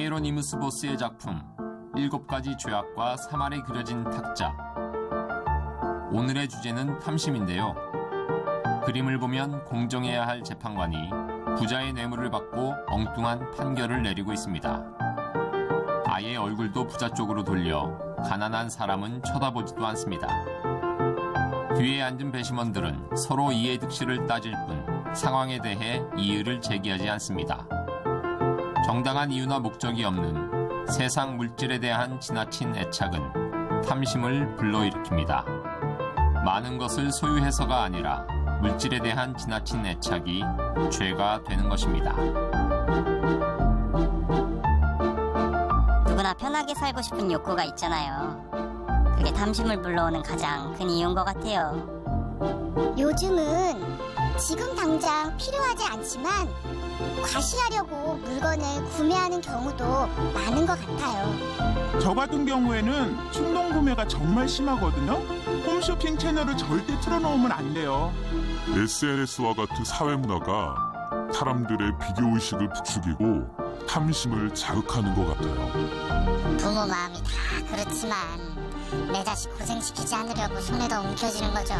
하이로니무스 보스의 작품 7가지 죄악과 사말에 그려진 탁자. 오늘의 주제는 탐심인데요. 그림을 보면 공정해야 할 재판관이 부자의 뇌물을 받고 엉뚱한 판결을 내리고 있습니다. 아예 얼굴도 부자 쪽으로 돌려 가난한 사람은 쳐다보지도 않습니다. 뒤에 앉은 배심원들은 서로 이해득실을 따질 뿐 상황에 대해 이의를 제기하지 않습니다. 정당한 이유나 목적이 없는 세상 물질에 대한 지나친 애착은 탐심을 불러일으킵니다. 많은 것을 소유해서가 아니라 물질에 대한 지나친 애착이 죄가 되는 것입니다. 누구나 편하게 살고 싶은 욕구가 있잖아요. 그게 탐심을 불러오는 가장 큰 이유인 것 같아요. 요즘은 지금 당장 필요하지 않지만 과시하려고 물건을 구매하는 경우도 많은 것 같아요. 저 같은 경우에는 충동 구매가 정말 심하거든요. 홈쇼핑 채널을 절대 틀어놓으면 안 돼요. SNS와 같은 사회 문화가 사람들의 비교의식을 부추기고 탐심을 자극하는 것 같아요. 부모 마음이 다 그렇지만 내 자식 고생시키지 않으려고 손에 더 움켜쥐는 거죠.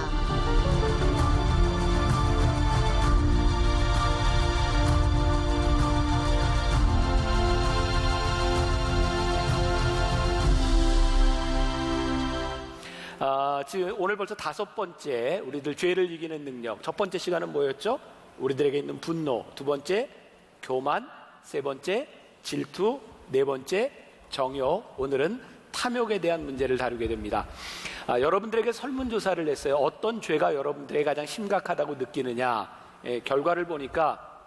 지금 오늘 벌써 5번째 우리들 죄를 이기는 능력. 첫 번째 시간은 뭐였죠? 우리들에게 있는 분노. 두 번째 교만. 세 번째 질투. 네 번째 정욕. 오늘은 탐욕에 대한 문제를 다루게 됩니다. 여러분들에게 설문조사를 했어요. 어떤 죄가 여러분들에게 가장 심각하다고 느끼느냐. 결과를 보니까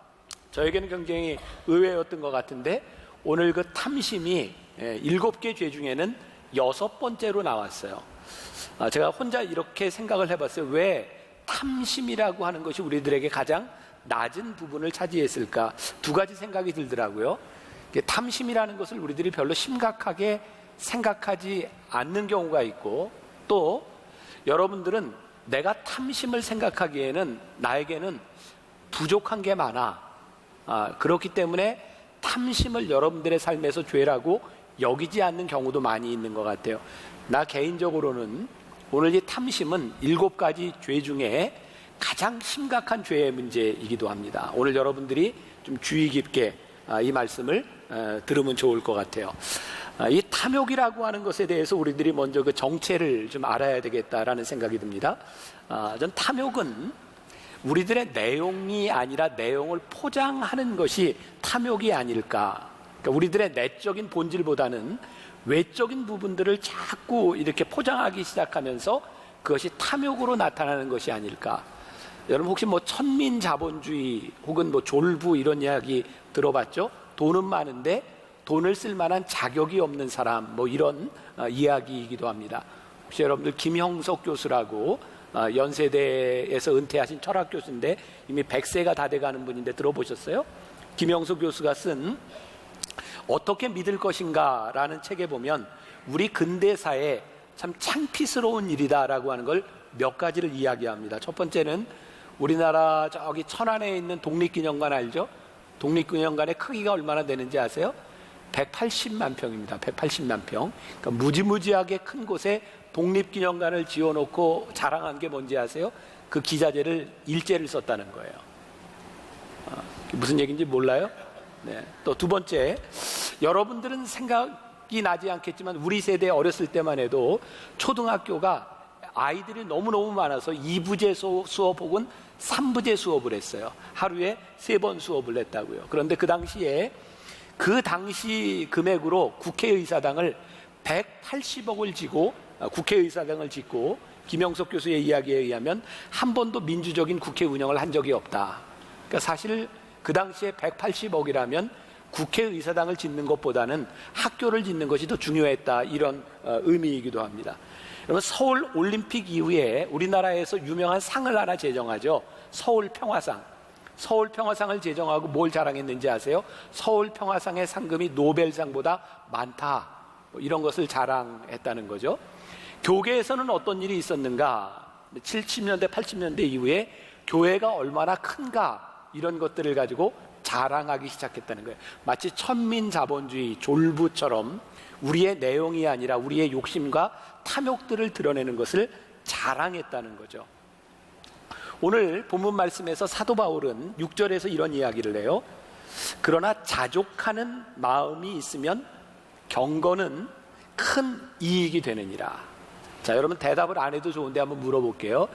저에게는 굉장히 의외였던 것 같은데 오늘 그 탐심이 7개 죄 중에는 6번째로 나왔어요. 제가 혼자 이렇게 생각을 해봤어요. 왜 탐심이라고 하는 것이 우리들에게 가장 낮은 부분을 차지했을까? 2가지 생각이 들더라고요. 탐심이라는 것을 우리들이 별로 심각하게 생각하지 않는 경우가 있고, 또 여러분들은 내가 탐심을 생각하기에는 나에게는 부족한 게 많아. 그렇기 때문에 탐심을 여러분들의 삶에서 죄라고 여기지 않는 경우도 많이 있는 것 같아요. 나 개인적으로는 오늘 이 탐심은 7가지 죄 중에 가장 심각한 죄의 문제이기도 합니다. 오늘 여러분들이 좀 주의 깊게 이 말씀을 들으면 좋을 것 같아요. 이 탐욕이라고 하는 것에 대해서 우리들이 먼저 그 정체를 좀 알아야 되겠다라는 생각이 듭니다. 전 탐욕은 우리들의 내용이 아니라 내용을 포장하는 것이 탐욕이 아닐까. 그러니까 우리들의 내적인 본질보다는 외적인 부분들을 자꾸 이렇게 포장하기 시작하면서 그것이 탐욕으로 나타나는 것이 아닐까. 여러분 혹시 뭐 천민자본주의 혹은 뭐 졸부 이런 이야기 들어봤죠? 돈은 많은데 돈을 쓸 만한 자격이 없는 사람, 뭐 이런 이야기이기도 합니다. 혹시 여러분들 김형석 교수라고 연세대에서 은퇴하신 철학 교수인데 이미 100세가 다 돼가는 분인데 들어보셨어요? 김형석 교수가 쓴 어떻게 믿을 것인가 라는 책에 보면 우리 근대사에 참 창피스러운 일이다라고 하는 걸 몇 가지를 이야기합니다. 첫 번째는 우리나라 저기 천안에 있는 독립기념관 알죠? 독립기념관의 크기가 얼마나 되는지 아세요? 180만 평입니다. 180만 평. 그러니까 무지무지하게 큰 곳에 독립기념관을 지어놓고 자랑한 게 뭔지 아세요? 그 기자재를 일제를 썼다는 거예요. 무슨 얘기인지 몰라요? 네. 또 2번째, 여러분들은 생각이 나지 않겠지만 우리 세대 어렸을 때만 해도 초등학교가 아이들이 너무너무 많아서 2부제 수업 혹은 3부제 수업을 했어요. 하루에 3번 수업을 했다고요. 그런데 그 당시 금액으로 국회의사당을 180억을 지고 국회의사당을 짓고 김영석 교수의 이야기에 의하면 한 번도 민주적인 국회 운영을 한 적이 없다. 그러니까 사실 그 당시에 180억이라면 국회의사당을 짓는 것보다는 학교를 짓는 것이 더 중요했다. 이런 의미이기도 합니다. 여러분 서울 올림픽 이후에 우리나라에서 유명한 상을 하나 제정하죠. 서울 평화상. 서울 평화상을 제정하고 뭘 자랑했는지 아세요? 서울 평화상의 상금이 노벨상보다 많다. 이런 것을 자랑했다는 거죠. 교계에서는 어떤 일이 있었는가? 70년대, 80년대 이후에 교회가 얼마나 큰가? 이런 것들을 가지고 자랑하기 시작했다는 거예요. 마치 천민자본주의 졸부처럼 우리의 내용이 아니라 우리의 욕심과 탐욕들을 드러내는 것을 자랑했다는 거죠. 오늘 본문 말씀에서 사도 바울은 6절에서 이런 이야기를 해요. 그러나 자족하는 마음이 있으면 경건은 큰 이익이 되느니라. 자, 여러분 대답을 안 해도 좋은데 한번 물어볼게요.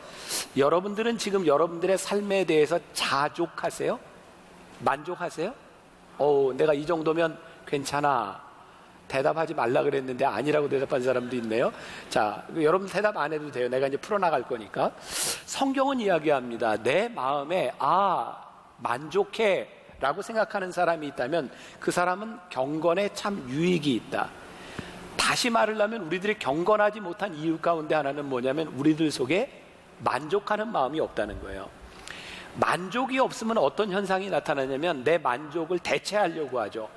여러분들은 지금 여러분들의 삶에 대해서 자족하세요? 만족하세요? 내가 이 정도면 괜찮아. 대답하지 말라 그랬는데 아니라고 대답한 사람도 있네요. 자, 여러분 대답 안 해도 돼요. 내가 이제 풀어나갈 거니까. 성경은 이야기합니다. 내 마음에 만족해 라고 생각하는 사람이 있다면 그 사람은 경건에 참 유익이 있다. 다시 말을 하면 우리들이 경건하지 못한 이유 가운데 하나는 뭐냐면 우리들 속에 만족하는 마음이 없다는 거예요. 만족이 없으면 어떤 현상이 나타나냐면 내 만족을 대체하려고 하죠.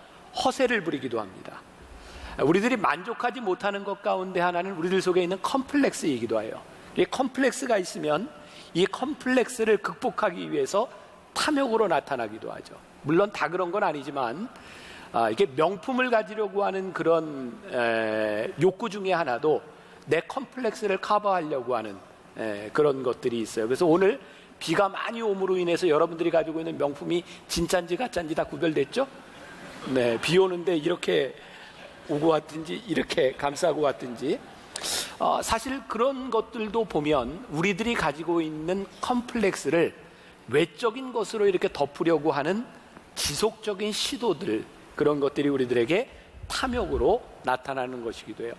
허세를 부리기도 합니다. 우리들이 만족하지 못하는 것 가운데 하나는 우리들 속에 있는 컴플렉스이기도 해요. 이 컴플렉스가 있으면 이 컴플렉스를 극복하기 위해서 탐욕으로 나타나기도 하죠. 물론 다 그런 건 아니지만 이게 명품을 가지려고 하는 그런 욕구 중에 하나도 내 컴플렉스를 커버하려고 하는 그런 것들이 있어요. 그래서 오늘 비가 많이 오므로 인해서 여러분들이 가지고 있는 명품이 진짜인지 가짜인지 다 구별됐죠? 네, 비 오는데 이렇게 오고 왔든지 이렇게 감싸고 왔든지 사실 그런 것들도 보면 우리들이 가지고 있는 컴플렉스를 외적인 것으로 이렇게 덮으려고 하는 지속적인 시도들, 그런 것들이 우리들에게 탐욕으로 나타나는 것이기도 해요.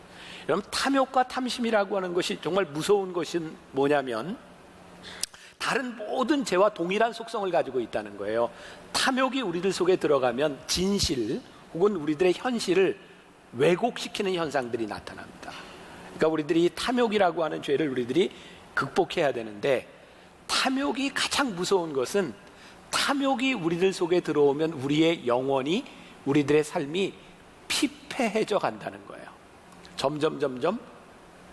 여러분, 탐욕과 탐심이라고 하는 것이 정말 무서운 것은 뭐냐면 다른 모든 죄와 동일한 속성을 가지고 있다는 거예요. 탐욕이 우리들 속에 들어가면 진실 혹은 우리들의 현실을 왜곡시키는 현상들이 나타납니다. 그러니까 우리들이 이 탐욕이라고 하는 죄를 우리들이 극복해야 되는데, 탐욕이 가장 무서운 것은 탐욕이 우리들 속에 들어오면 우리의 영혼이, 우리들의 삶이 피폐해져 간다는 거예요. 점점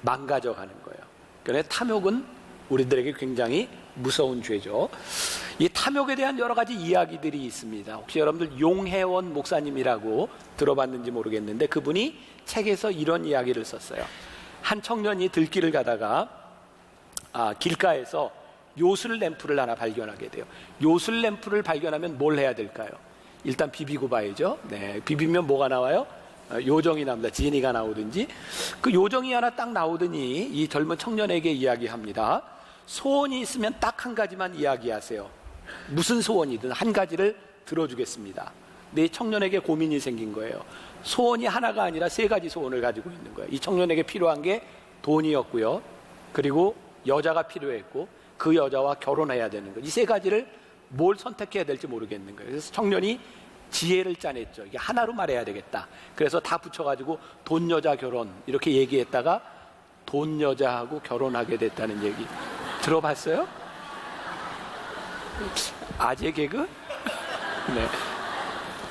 망가져 가는 거예요. 그래서 탐욕은 우리들에게 굉장히 무서운 죄죠. 이 탐욕에 대한 여러 가지 이야기들이 있습니다. 혹시 여러분들 용혜원 목사님이라고 들어봤는지 모르겠는데 그분이 책에서 이런 이야기를 썼어요. 한 청년이 들길을 가다가 길가에서 요술 램프를 하나 발견하게 돼요. 요술 램프를 발견하면 뭘 해야 될까요? 일단 비비고 봐야죠. 네, 비비면 뭐가 나와요? 요정이 나옵니다. 지니가 나오든지. 그 요정이 하나 딱 나오더니 이 젊은 청년에게 이야기합니다. 소원이 있으면 딱 한 가지만 이야기하세요. 무슨 소원이든 한 가지를 들어주겠습니다. 근데 이 청년에게 고민이 생긴 거예요. 소원이 하나가 아니라 3가지 소원을 가지고 있는 거예요. 이 청년에게 필요한 게 돈이었고요. 그리고 여자가 필요했고 그 여자와 결혼해야 되는 거예요. 이 3가지를 뭘 선택해야 될지 모르겠는 거예요. 그래서 청년이 지혜를 짜냈죠. 이게 하나로 말해야 되겠다. 그래서 다 붙여가지고 돈 여자 결혼 이렇게 얘기했다가 돈 여자하고 결혼하게 됐다는 얘기 들어봤어요? 아재 개그? 네.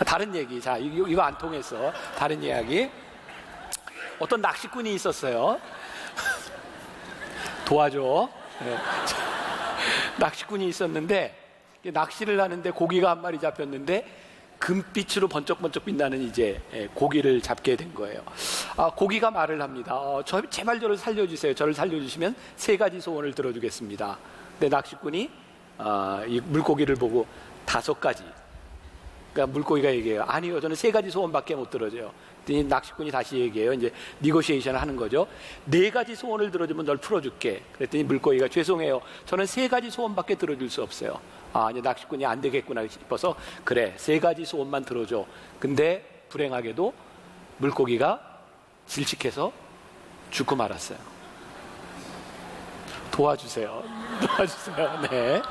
다른 얘기. 자, 이거 안 통했어. 다른 이야기. 어떤 낚시꾼이 있었어요. 도와줘. 네. 낚시꾼이 있었는데 낚시를 하는데 고기가 한 마리 잡혔는데 금빛으로 번쩍번쩍 빛나는 이제 고기를 잡게 된 거예요. 고기가 말을 합니다. 제발 저를 살려주세요. 저를 살려주시면 3가지 소원을 들어주겠습니다. 근데 낚시꾼이 이 물고기를 보고 5가지. 그러니까 물고기가 얘기해요. 아니요, 저는 3가지 소원밖에 못 들어줘요. 낚시꾼이 다시 얘기해요. 이제 니고시에이션을 하는 거죠. 4가지 소원을 들어주면 널 풀어줄게. 그랬더니 물고기가 죄송해요. 저는 3가지 소원밖에 들어줄 수 없어요. 이제 낚시꾼이 안 되겠구나 싶어서 그래, 3가지 소원만 들어줘. 근데 불행하게도 물고기가 질식해서 죽고 말았어요. 도와주세요. 네.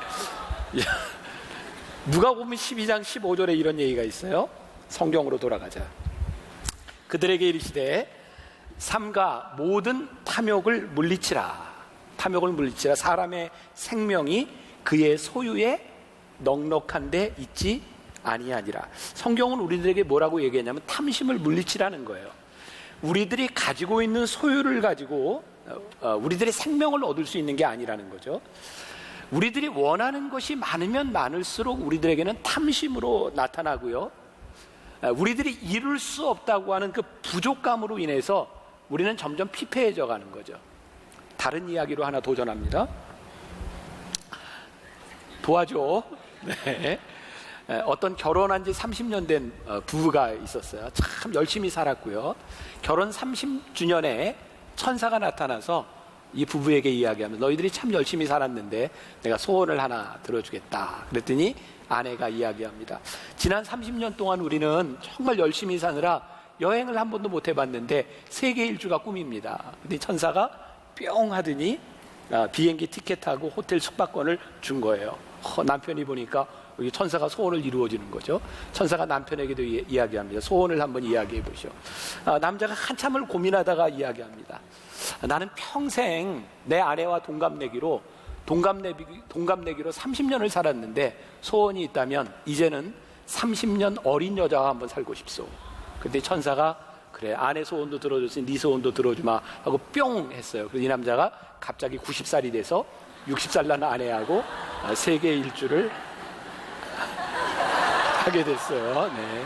누가복음 12장 15절에 이런 얘기가 있어요. 성경으로 돌아가자. 그들에게 이르시되 삼가 모든 탐욕을 물리치라. 탐욕을 물리치라. 사람의 생명이 그의 소유에 넉넉한 데 있지 아니하니라. 성경은 우리들에게 뭐라고 얘기했냐면 탐심을 물리치라는 거예요. 우리들이 가지고 있는 소유를 가지고 우리들의 생명을 얻을 수 있는 게 아니라는 거죠. 우리들이 원하는 것이 많으면 많을수록 우리들에게는 탐심으로 나타나고요. 우리들이 이룰 수 없다고 하는 그 부족감으로 인해서 우리는 점점 피폐해져 가는 거죠. 다른 이야기로 하나 도전합니다. 도와줘. 네. 어떤 결혼한 지 30년 된 부부가 있었어요. 참 열심히 살았고요. 결혼 30주년에 천사가 나타나서 이 부부에게 이야기하면 너희들이 참 열심히 살았는데 내가 소원을 하나 들어주겠다. 그랬더니 아내가 이야기합니다. 지난 30년 동안 우리는 정말 열심히 사느라 여행을 한 번도 못 해봤는데 세계 일주가 꿈입니다. 근데 천사가 뿅 하더니 비행기 티켓하고 호텔 숙박권을 준 거예요. 남편이 보니까 여기 천사가 소원을 이루어지는 거죠. 천사가 남편에게도 이야기합니다. 소원을 한번 이야기해 보시오. 남자가 한참을 고민하다가 이야기합니다. 나는 평생 내 아내와 동갑내기로 30년을 살았는데 소원이 있다면 이제는 30년 어린 여자와 한번 살고 싶소. 근데 천사가 그래, 아내 소원도 들어줬으니 네 소원도 들어주마 하고 뿅 했어요. 그래서 이 남자가 갑자기 90살이 돼서 60살 난 아내하고 세계 일주를 하게 됐어요. 네.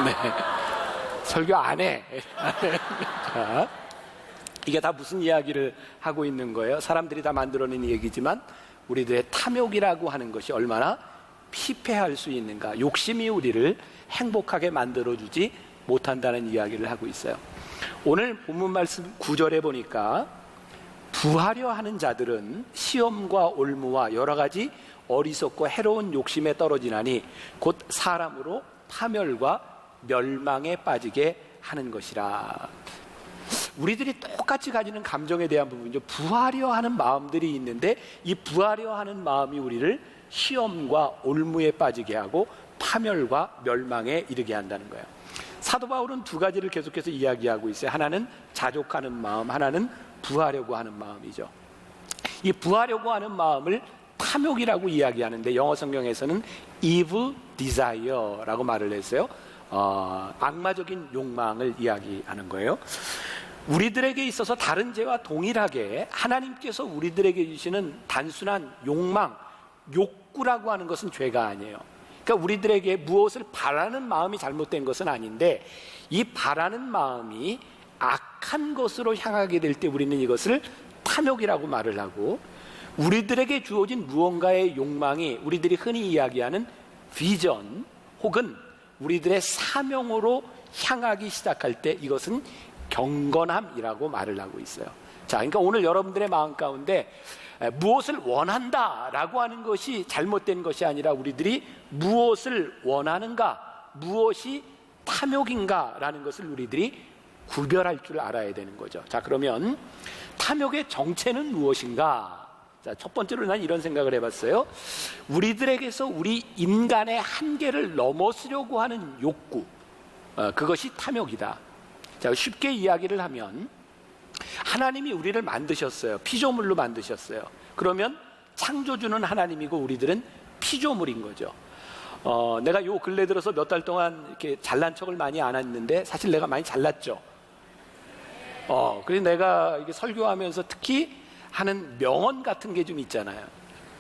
네. 설교 안 해. 자, 이게 다 무슨 이야기를 하고 있는 거예요? 사람들이 다 만들어낸 얘기지만 우리들의 탐욕이라고 하는 것이 얼마나 피폐할 수 있는가, 욕심이 우리를 행복하게 만들어주지 못한다는 이야기를 하고 있어요. 오늘 본문 말씀 9절에 보니까 부하려 하는 자들은 시험과 올무와 여러 가지 어리석고 해로운 욕심에 떨어지나니 곧 사람으로 파멸과 멸망에 빠지게 하는 것이라. 우리들이 똑같이 가지는 감정에 대한 부분이죠. 부하려 하는 마음들이 있는데 이 부하려 하는 마음이 우리를 시험과 올무에 빠지게 하고 파멸과 멸망에 이르게 한다는 거예요. 사도 바울은 두 가지를 계속해서 이야기하고 있어요. 하나는 자족하는 마음, 하나는 부하려고 하는 마음이죠. 이 부하려고 하는 마음을 탐욕이라고 이야기하는데 영어 성경에서는 evil desire라고 말을 했어요. 악마적인 욕망을 이야기하는 거예요. 우리들에게 있어서 다른 죄와 동일하게 하나님께서 우리들에게 주시는 단순한 욕망, 욕구라고 하는 것은 죄가 아니에요. 그러니까 우리들에게 무엇을 바라는 마음이 잘못된 것은 아닌데 이 바라는 마음이 악한 것으로 향하게 될 때 우리는 이것을 탐욕이라고 말을 하고, 우리들에게 주어진 무언가의 욕망이 우리들이 흔히 이야기하는 비전 혹은 우리들의 사명으로 향하기 시작할 때 이것은 경건함이라고 말을 하고 있어요. 자, 그러니까 오늘 여러분들의 마음 가운데 무엇을 원한다라고 하는 것이 잘못된 것이 아니라 우리들이 무엇을 원하는가, 무엇이 탐욕인가라는 것을 우리들이 구별할 줄 알아야 되는 거죠. 자, 그러면 탐욕의 정체는 무엇인가? 자, 첫 번째로 난 이런 생각을 해봤어요. 우리들에게서 우리 인간의 한계를 넘어서려고 하는 욕구, 그것이 탐욕이다. 자, 쉽게 이야기를 하면 하나님이 우리를 만드셨어요. 피조물로 만드셨어요. 그러면 창조주는 하나님이고 우리들은 피조물인 거죠. 내가 요 근래 들어서 몇 달 동안 이렇게 잘난 척을 많이 안 했는데 사실 내가 많이 잘났죠. 그래서 내가 이게 설교하면서 특히 하는 명언 같은 게 좀 있잖아요.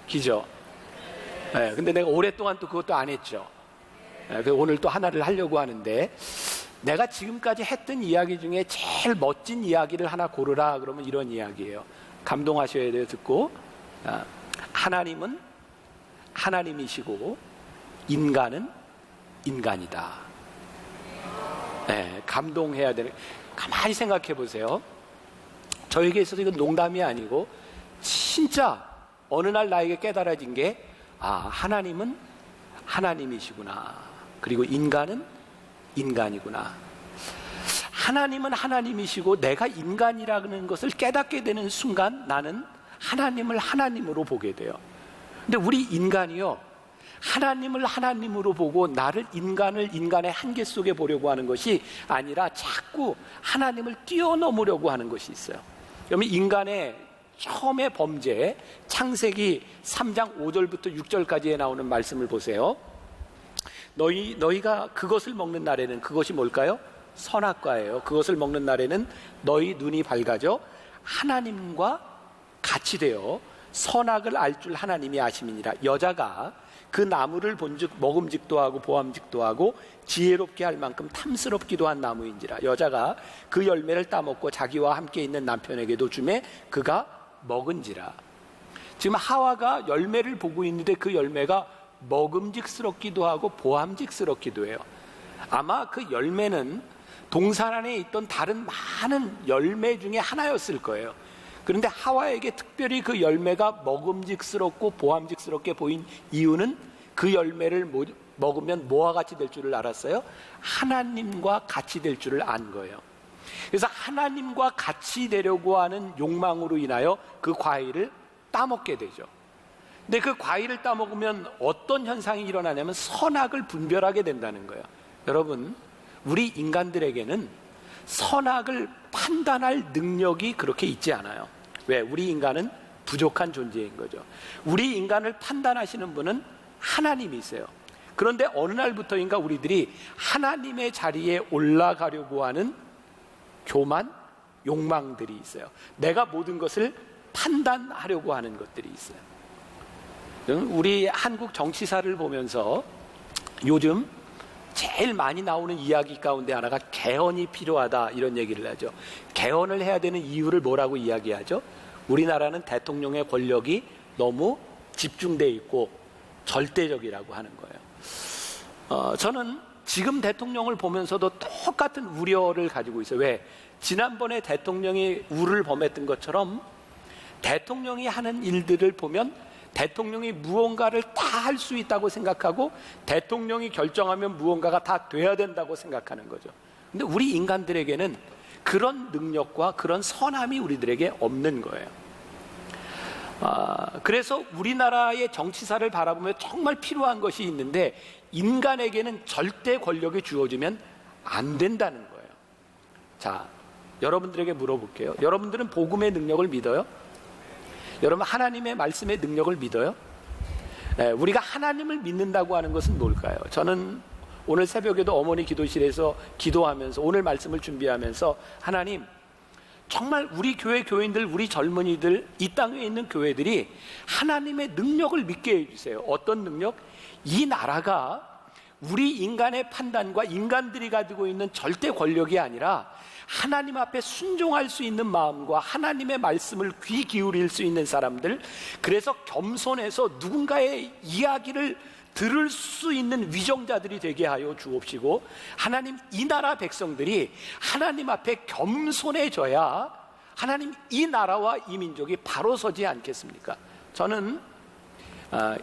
그죠? 네, 근데 내가 오랫동안 또 그것도 안 했죠. 그래서 오늘 또 하나를 하려고 하는데, 내가 지금까지 했던 이야기 중에 제일 멋진 이야기를 하나 고르라 그러면 이런 이야기예요. 감동하셔야 돼요. 듣고, 하나님은 하나님이시고 인간은 인간이다. 네, 감동해야 되는. 가만히 생각해 보세요. 저에게 있어서 이건 농담이 아니고 진짜 어느 날 나에게 깨달아진 게, 하나님은 하나님이시구나. 그리고 인간은 인간이구나. 하나님은 하나님이시고 내가 인간이라는 것을 깨닫게 되는 순간 나는 하나님을 하나님으로 보게 돼요. 근데 우리 인간이요, 하나님을 하나님으로 보고 나를 인간의 한계 속에 보려고 하는 것이 아니라 자꾸 하나님을 뛰어넘으려고 하는 것이 있어요. 그러면 인간의 처음의 범죄, 창세기 3장 5절부터 6절까지에 나오는 말씀을 보세요. 너희가 그것을 먹는 날에는, 그것이 뭘까요? 선악과예요. 그것을 먹는 날에는 너희 눈이 밝아져 하나님과 같이 되어 선악을 알 줄 하나님이 아심이니라. 여자가 그 나무를 본즉 먹음직도 하고 보암직도 하고 지혜롭게 할 만큼 탐스럽기도 한 나무인지라. 여자가 그 열매를 따먹고 자기와 함께 있는 남편에게도 주매 그가 먹은지라. 지금 하와가 열매를 보고 있는데 그 열매가 먹음직스럽기도 하고 보암직스럽기도 해요. 아마 그 열매는 동산 안에 있던 다른 많은 열매 중에 하나였을 거예요. 그런데 하와에게 특별히 그 열매가 먹음직스럽고 보암직스럽게 보인 이유는 그 열매를 먹으면 뭐와 같이 될 줄을 알았어요? 하나님과 같이 될 줄을 안 거예요. 그래서 하나님과 같이 되려고 하는 욕망으로 인하여 그 과일을 따먹게 되죠. 근데 그 과일을 따먹으면 어떤 현상이 일어나냐면 선악을 분별하게 된다는 거예요. 여러분, 우리 인간들에게는 선악을 판단할 능력이 그렇게 있지 않아요. 왜? 우리 인간은 부족한 존재인 거죠. 우리 인간을 판단하시는 분은 하나님이세요. 그런데 어느 날부터인가 우리들이 하나님의 자리에 올라가려고 하는 교만, 욕망들이 있어요. 내가 모든 것을 판단하려고 하는 것들이 있어요. 우리 한국 정치사를 보면서 요즘 제일 많이 나오는 이야기 가운데 하나가 개헌이 필요하다, 이런 얘기를 하죠. 개헌을 해야 되는 이유를 뭐라고 이야기하죠? 우리나라는 대통령의 권력이 너무 집중돼 있고 절대적이라고 하는 거예요. 저는 지금 대통령을 보면서도 똑같은 우려를 가지고 있어요. 왜? 지난번에 대통령이 우를 범했던 것처럼 대통령이 하는 일들을 보면 대통령이 무언가를 다 할 수 있다고 생각하고 대통령이 결정하면 무언가가 다 돼야 된다고 생각하는 거죠. 근데 우리 인간들에게는 그런 능력과 그런 선함이 우리들에게 없는 거예요. 그래서 우리나라의 정치사를 바라보면 정말 필요한 것이 있는데 인간에게는 절대 권력이 주어지면 안 된다는 거예요. 자, 여러분들에게 물어볼게요. 여러분들은 복음의 능력을 믿어요? 여러분, 하나님의 말씀의 능력을 믿어요? 네, 우리가 하나님을 믿는다고 하는 것은 뭘까요? 저는 오늘 새벽에도 어머니 기도실에서 기도하면서 오늘 말씀을 준비하면서 하나님, 정말 우리 교회 교인들, 우리 젊은이들, 이 땅에 있는 교회들이 하나님의 능력을 믿게 해주세요. 어떤 능력? 이 나라가 우리 인간의 판단과 인간들이 가지고 있는 절대 권력이 아니라 하나님 앞에 순종할 수 있는 마음과 하나님의 말씀을 귀 기울일 수 있는 사람들, 그래서 겸손해서 누군가의 이야기를 들을 수 있는 위정자들이 되게 하여 주옵시고, 하나님, 이 나라 백성들이 하나님 앞에 겸손해져야 하나님, 이 나라와 이 민족이 바로 서지 않겠습니까? 저는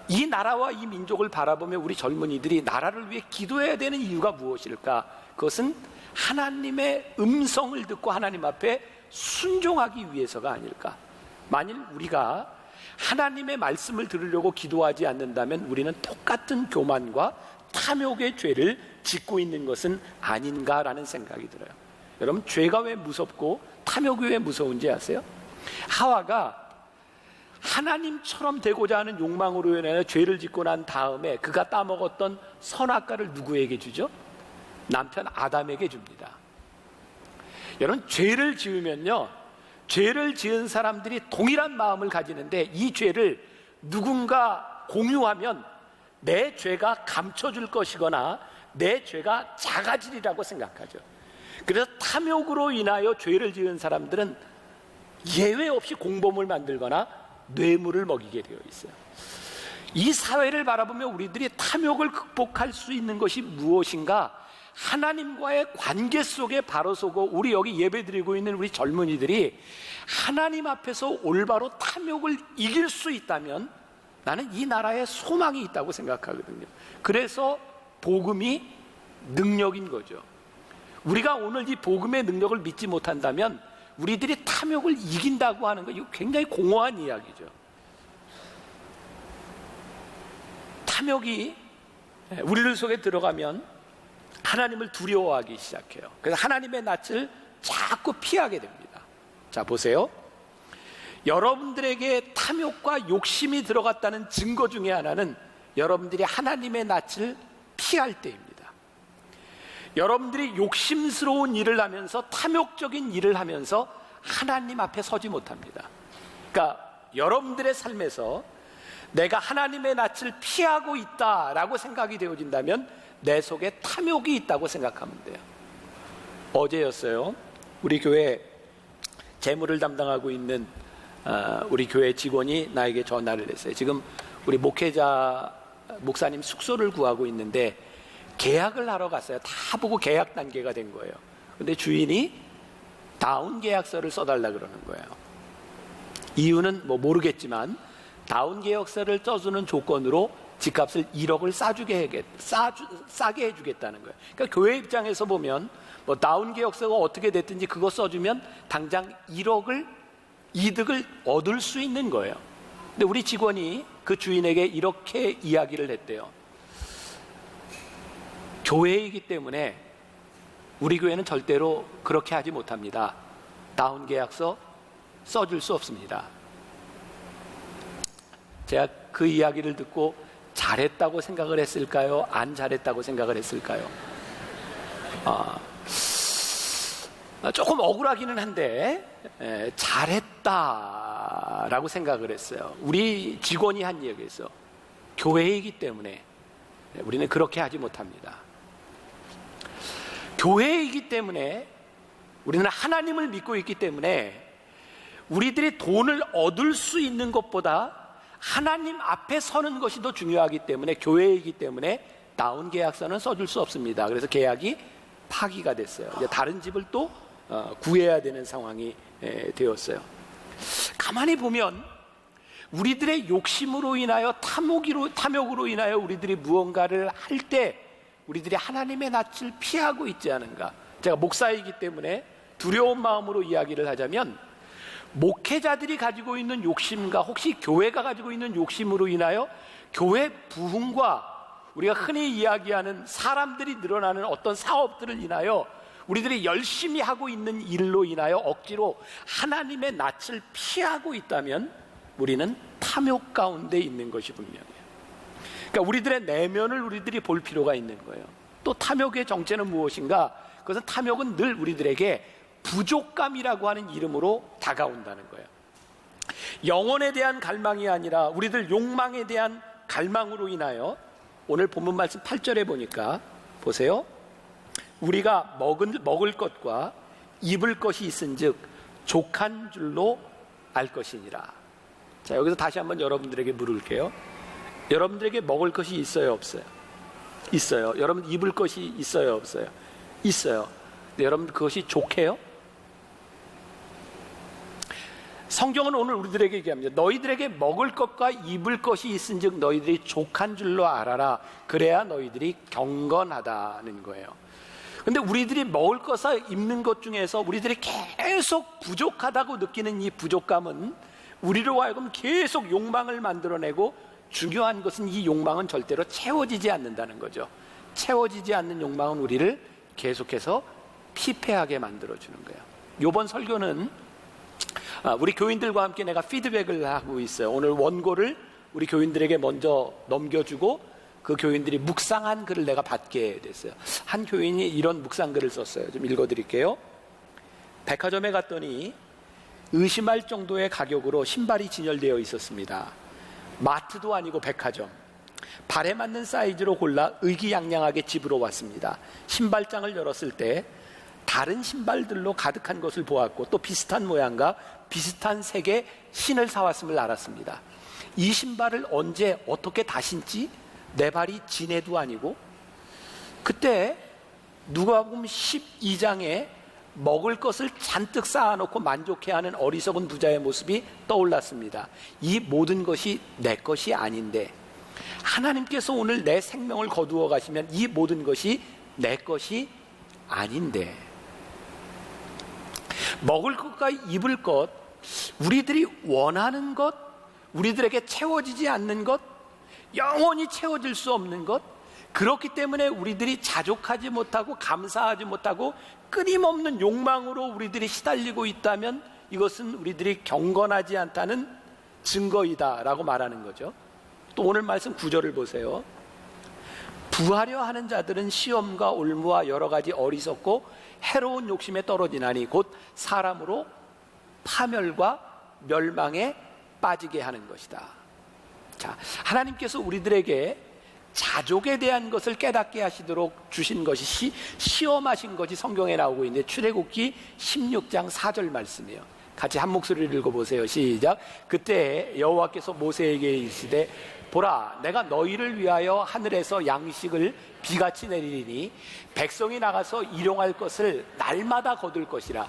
이 나라와 이 민족을 바라보며 우리 젊은이들이 나라를 위해 기도해야 되는 이유가 무엇일까? 그것은 하나님의 음성을 듣고 하나님 앞에 순종하기 위해서가 아닐까? 만일 우리가 하나님의 말씀을 들으려고 기도하지 않는다면 우리는 똑같은 교만과 탐욕의 죄를 짓고 있는 것은 아닌가라는 생각이 들어요. 여러분, 죄가 왜 무섭고 탐욕이 왜 무서운지 아세요? 하와가 하나님처럼 되고자 하는 욕망으로 인해 죄를 짓고 난 다음에 그가 따먹었던 선악과를 누구에게 주죠? 남편 아담에게 줍니다. 여러분, 죄를 지으면요, 죄를 지은 사람들이 동일한 마음을 가지는데 이 죄를 누군가 공유하면 내 죄가 감춰줄 것이거나 내 죄가 작아지리라고 생각하죠. 그래서 탐욕으로 인하여 죄를 지은 사람들은 예외 없이 공범을 만들거나 뇌물을 먹이게 되어 있어요. 이 사회를 바라보며 우리들이 탐욕을 극복할 수 있는 것이 무엇인가? 하나님과의 관계 속에 바로 서고, 우리 여기 예배드리고 있는 우리 젊은이들이 하나님 앞에서 올바로 탐욕을 이길 수 있다면 나는 이 나라에 소망이 있다고 생각하거든요. 그래서 복음이 능력인 거죠. 우리가 오늘 이 복음의 능력을 믿지 못한다면 우리들이 탐욕을 이긴다고 하는 거, 이거 굉장히 공허한 이야기죠. 탐욕이 우리들 속에 들어가면 하나님을 두려워하기 시작해요. 그래서 하나님의 낯을 자꾸 피하게 됩니다. 자, 보세요. 여러분들에게 탐욕과 욕심이 들어갔다는 증거 중에 하나는 여러분들이 하나님의 낯을 피할 때입니다. 여러분들이 욕심스러운 일을 하면서, 탐욕적인 일을 하면서 하나님 앞에 서지 못합니다. 그러니까 여러분들의 삶에서 내가 하나님의 낯을 피하고 있다라고 생각이 되어진다면 내 속에 탐욕이 있다고 생각하면 돼요. 어제였어요. 우리 교회 재무를 담당하고 있는 우리 교회 직원이 나에게 전화를 했어요. 지금 우리 목사님 숙소를 구하고 있는데 계약을 하러 갔어요. 다 보고 계약 단계가 된 거예요. 근데 주인이 다운 계약서를 써달라 그러는 거예요. 이유는 뭐 모르겠지만 다운 계약서를 써주는 조건으로 집값을 1억을 싸게 해주겠다는 거예요. 그러니까 교회 입장에서 보면 뭐 다운 계약서가 어떻게 됐든지 그거 써주면 당장 1억을 이득을 얻을 수 있는 거예요. 근데 우리 직원이 그 주인에게 이렇게 이야기를 했대요. 교회이기 때문에 우리 교회는 절대로 그렇게 하지 못합니다. 다운 계약서 써줄 수 없습니다. 제가 그 이야기를 듣고 잘했다고 생각을 했을까요? 안 잘했다고 생각을 했을까요? 조금 억울하기는 한데 잘했다라고 생각을 했어요. 우리 직원이 한 얘기에서 교회이기 때문에 우리는 그렇게 하지 못합니다. 교회이기 때문에 우리는 하나님을 믿고 있기 때문에 우리들이 돈을 얻을 수 있는 것보다 하나님 앞에 서는 것이 더 중요하기 때문에 교회이기 때문에 다운 계약서는 써줄 수 없습니다. 그래서 계약이 파기가 됐어요. 이제 다른 집을 또 구해야 되는 상황이 되었어요. 가만히 보면 우리들의 욕심으로 인하여 탐욕으로 인하여 우리들이 무언가를 할 때 우리들이 하나님의 낯을 피하고 있지 않은가. 제가 목사이기 때문에 두려운 마음으로 이야기를 하자면 목회자들이 가지고 있는 욕심과 혹시 교회가 가지고 있는 욕심으로 인하여 교회 부흥과 우리가 흔히 이야기하는 사람들이 늘어나는 어떤 사업들을 인하여 우리들이 열심히 하고 있는 일로 인하여 억지로 하나님의 낯을 피하고 있다면 우리는 탐욕 가운데 있는 것이 분명해요. 그러니까 우리들의 내면을 우리들이 볼 필요가 있는 거예요. 또 탐욕의 정체는 무엇인가? 그것은 탐욕은 늘 우리들에게 부족감이라고 하는 이름으로 다가온다는 거예요. 영혼에 대한 갈망이 아니라 우리들 욕망에 대한 갈망으로 인하여 오늘 본문 말씀 8절에 보니까 보세요. 우리가 먹을 것과 입을 것이 있은즉 족한 줄로 알 것이니라. 자, 여기서 다시 한번 여러분들에게 물을게요. 여러분들에게 먹을 것이 있어요, 없어요? 있어요. 여러분 입을 것이 있어요, 없어요? 있어요. 근데 여러분 그것이 족해요? 성경은 오늘 우리들에게 얘기합니다. 너희들에게 먹을 것과 입을 것이 있은즉 너희들이 족한 줄로 알아라. 그래야 너희들이 경건하다는 거예요. 근데 우리들이 먹을 것과 입는 것 중에서 우리들이 계속 부족하다고 느끼는 이 부족감은 우리로 하여금 계속 욕망을 만들어내고 중요한 것은 이 욕망은 절대로 채워지지 않는다는 거죠. 채워지지 않는 욕망은 우리를 계속해서 피폐하게 만들어주는 거예요. 이번 설교는 우리 교인들과 함께 내가 피드백을 하고 있어요. 오늘 원고를 우리 교인들에게 먼저 넘겨주고 그 교인들이 묵상한 글을 내가 받게 됐어요. 한 교인이 이런 묵상글을 썼어요. 좀 읽어드릴게요. 백화점에 갔더니 의심할 정도의 가격으로 신발이 진열되어 있었습니다. 마트도 아니고 백화점. 발에 맞는 사이즈로 골라 의기양양하게 집으로 왔습니다. 신발장을 열었을 때 다른 신발들로 가득한 것을 보았고 또 비슷한 모양과 비슷한 색의 신을 사왔음을 알았습니다. 이 신발을 언제 어떻게 다 신지? 내 발이 진해도 아니고. 그때 누가복음 12장에 먹을 것을 잔뜩 쌓아놓고 만족해하는 어리석은 부자의 모습이 떠올랐습니다. 이 모든 것이 내 것이 아닌데 하나님께서 오늘 내 생명을 거두어 가시면 이 모든 것이 내 것이 아닌데 먹을 것과 입을 것, 우리들이 원하는 것, 우리들에게 채워지지 않는 것, 영원히 채워질 수 없는 것, 그렇기 때문에 우리들이 자족하지 못하고 감사하지 못하고 끊임없는 욕망으로 우리들이 시달리고 있다면 이것은 우리들이 경건하지 않다는 증거이다라고 말하는 거죠. 또 오늘 말씀 9절을 보세요. 부하려 하는 자들은 시험과 올무와 여러 가지 어리석고 해로운 욕심에 떨어지나니 곧 사람으로 파멸과 멸망에 빠지게 하는 것이다. 자, 하나님께서 우리들에게 자족에 대한 것을 깨닫게 하시도록 주신 것이 시험하신 것이 성경에 나오고 있는데 출애굽기 16장 4절 말씀이에요. 같이 한 목소리를 읽어보세요. 시작. 그때 여호와께서 모세에게 이르시되 보라, 내가 너희를 위하여 하늘에서 양식을 비같이 내리리니 백성이 나가서 일용할 것을 날마다 거둘 것이라.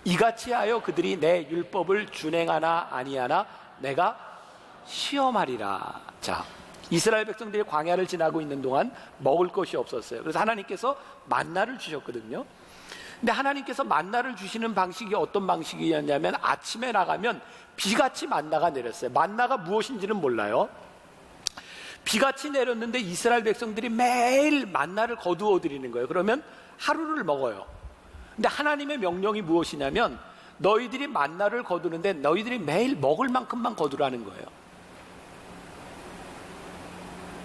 이같이 하여 그들이 내 율법을 준행하나 아니하나 내가 시험하리라. 자, 이스라엘 백성들이 광야를 지나고 있는 동안 먹을 것이 없었어요. 그래서 하나님께서 만나를 주셨거든요. 근데 하나님께서 만나를 주시는 방식이 어떤 방식이었냐면 아침에 나가면 비같이 만나가 내렸어요. 만나가 무엇인지는 몰라요. 비같이 내렸는데 이스라엘 백성들이 매일 만나를 거두어 드리는 거예요. 그러면 하루를 먹어요. 근데 하나님의 명령이 무엇이냐면 너희들이 만나를 거두는데 너희들이 매일 먹을 만큼만 거두라는 거예요.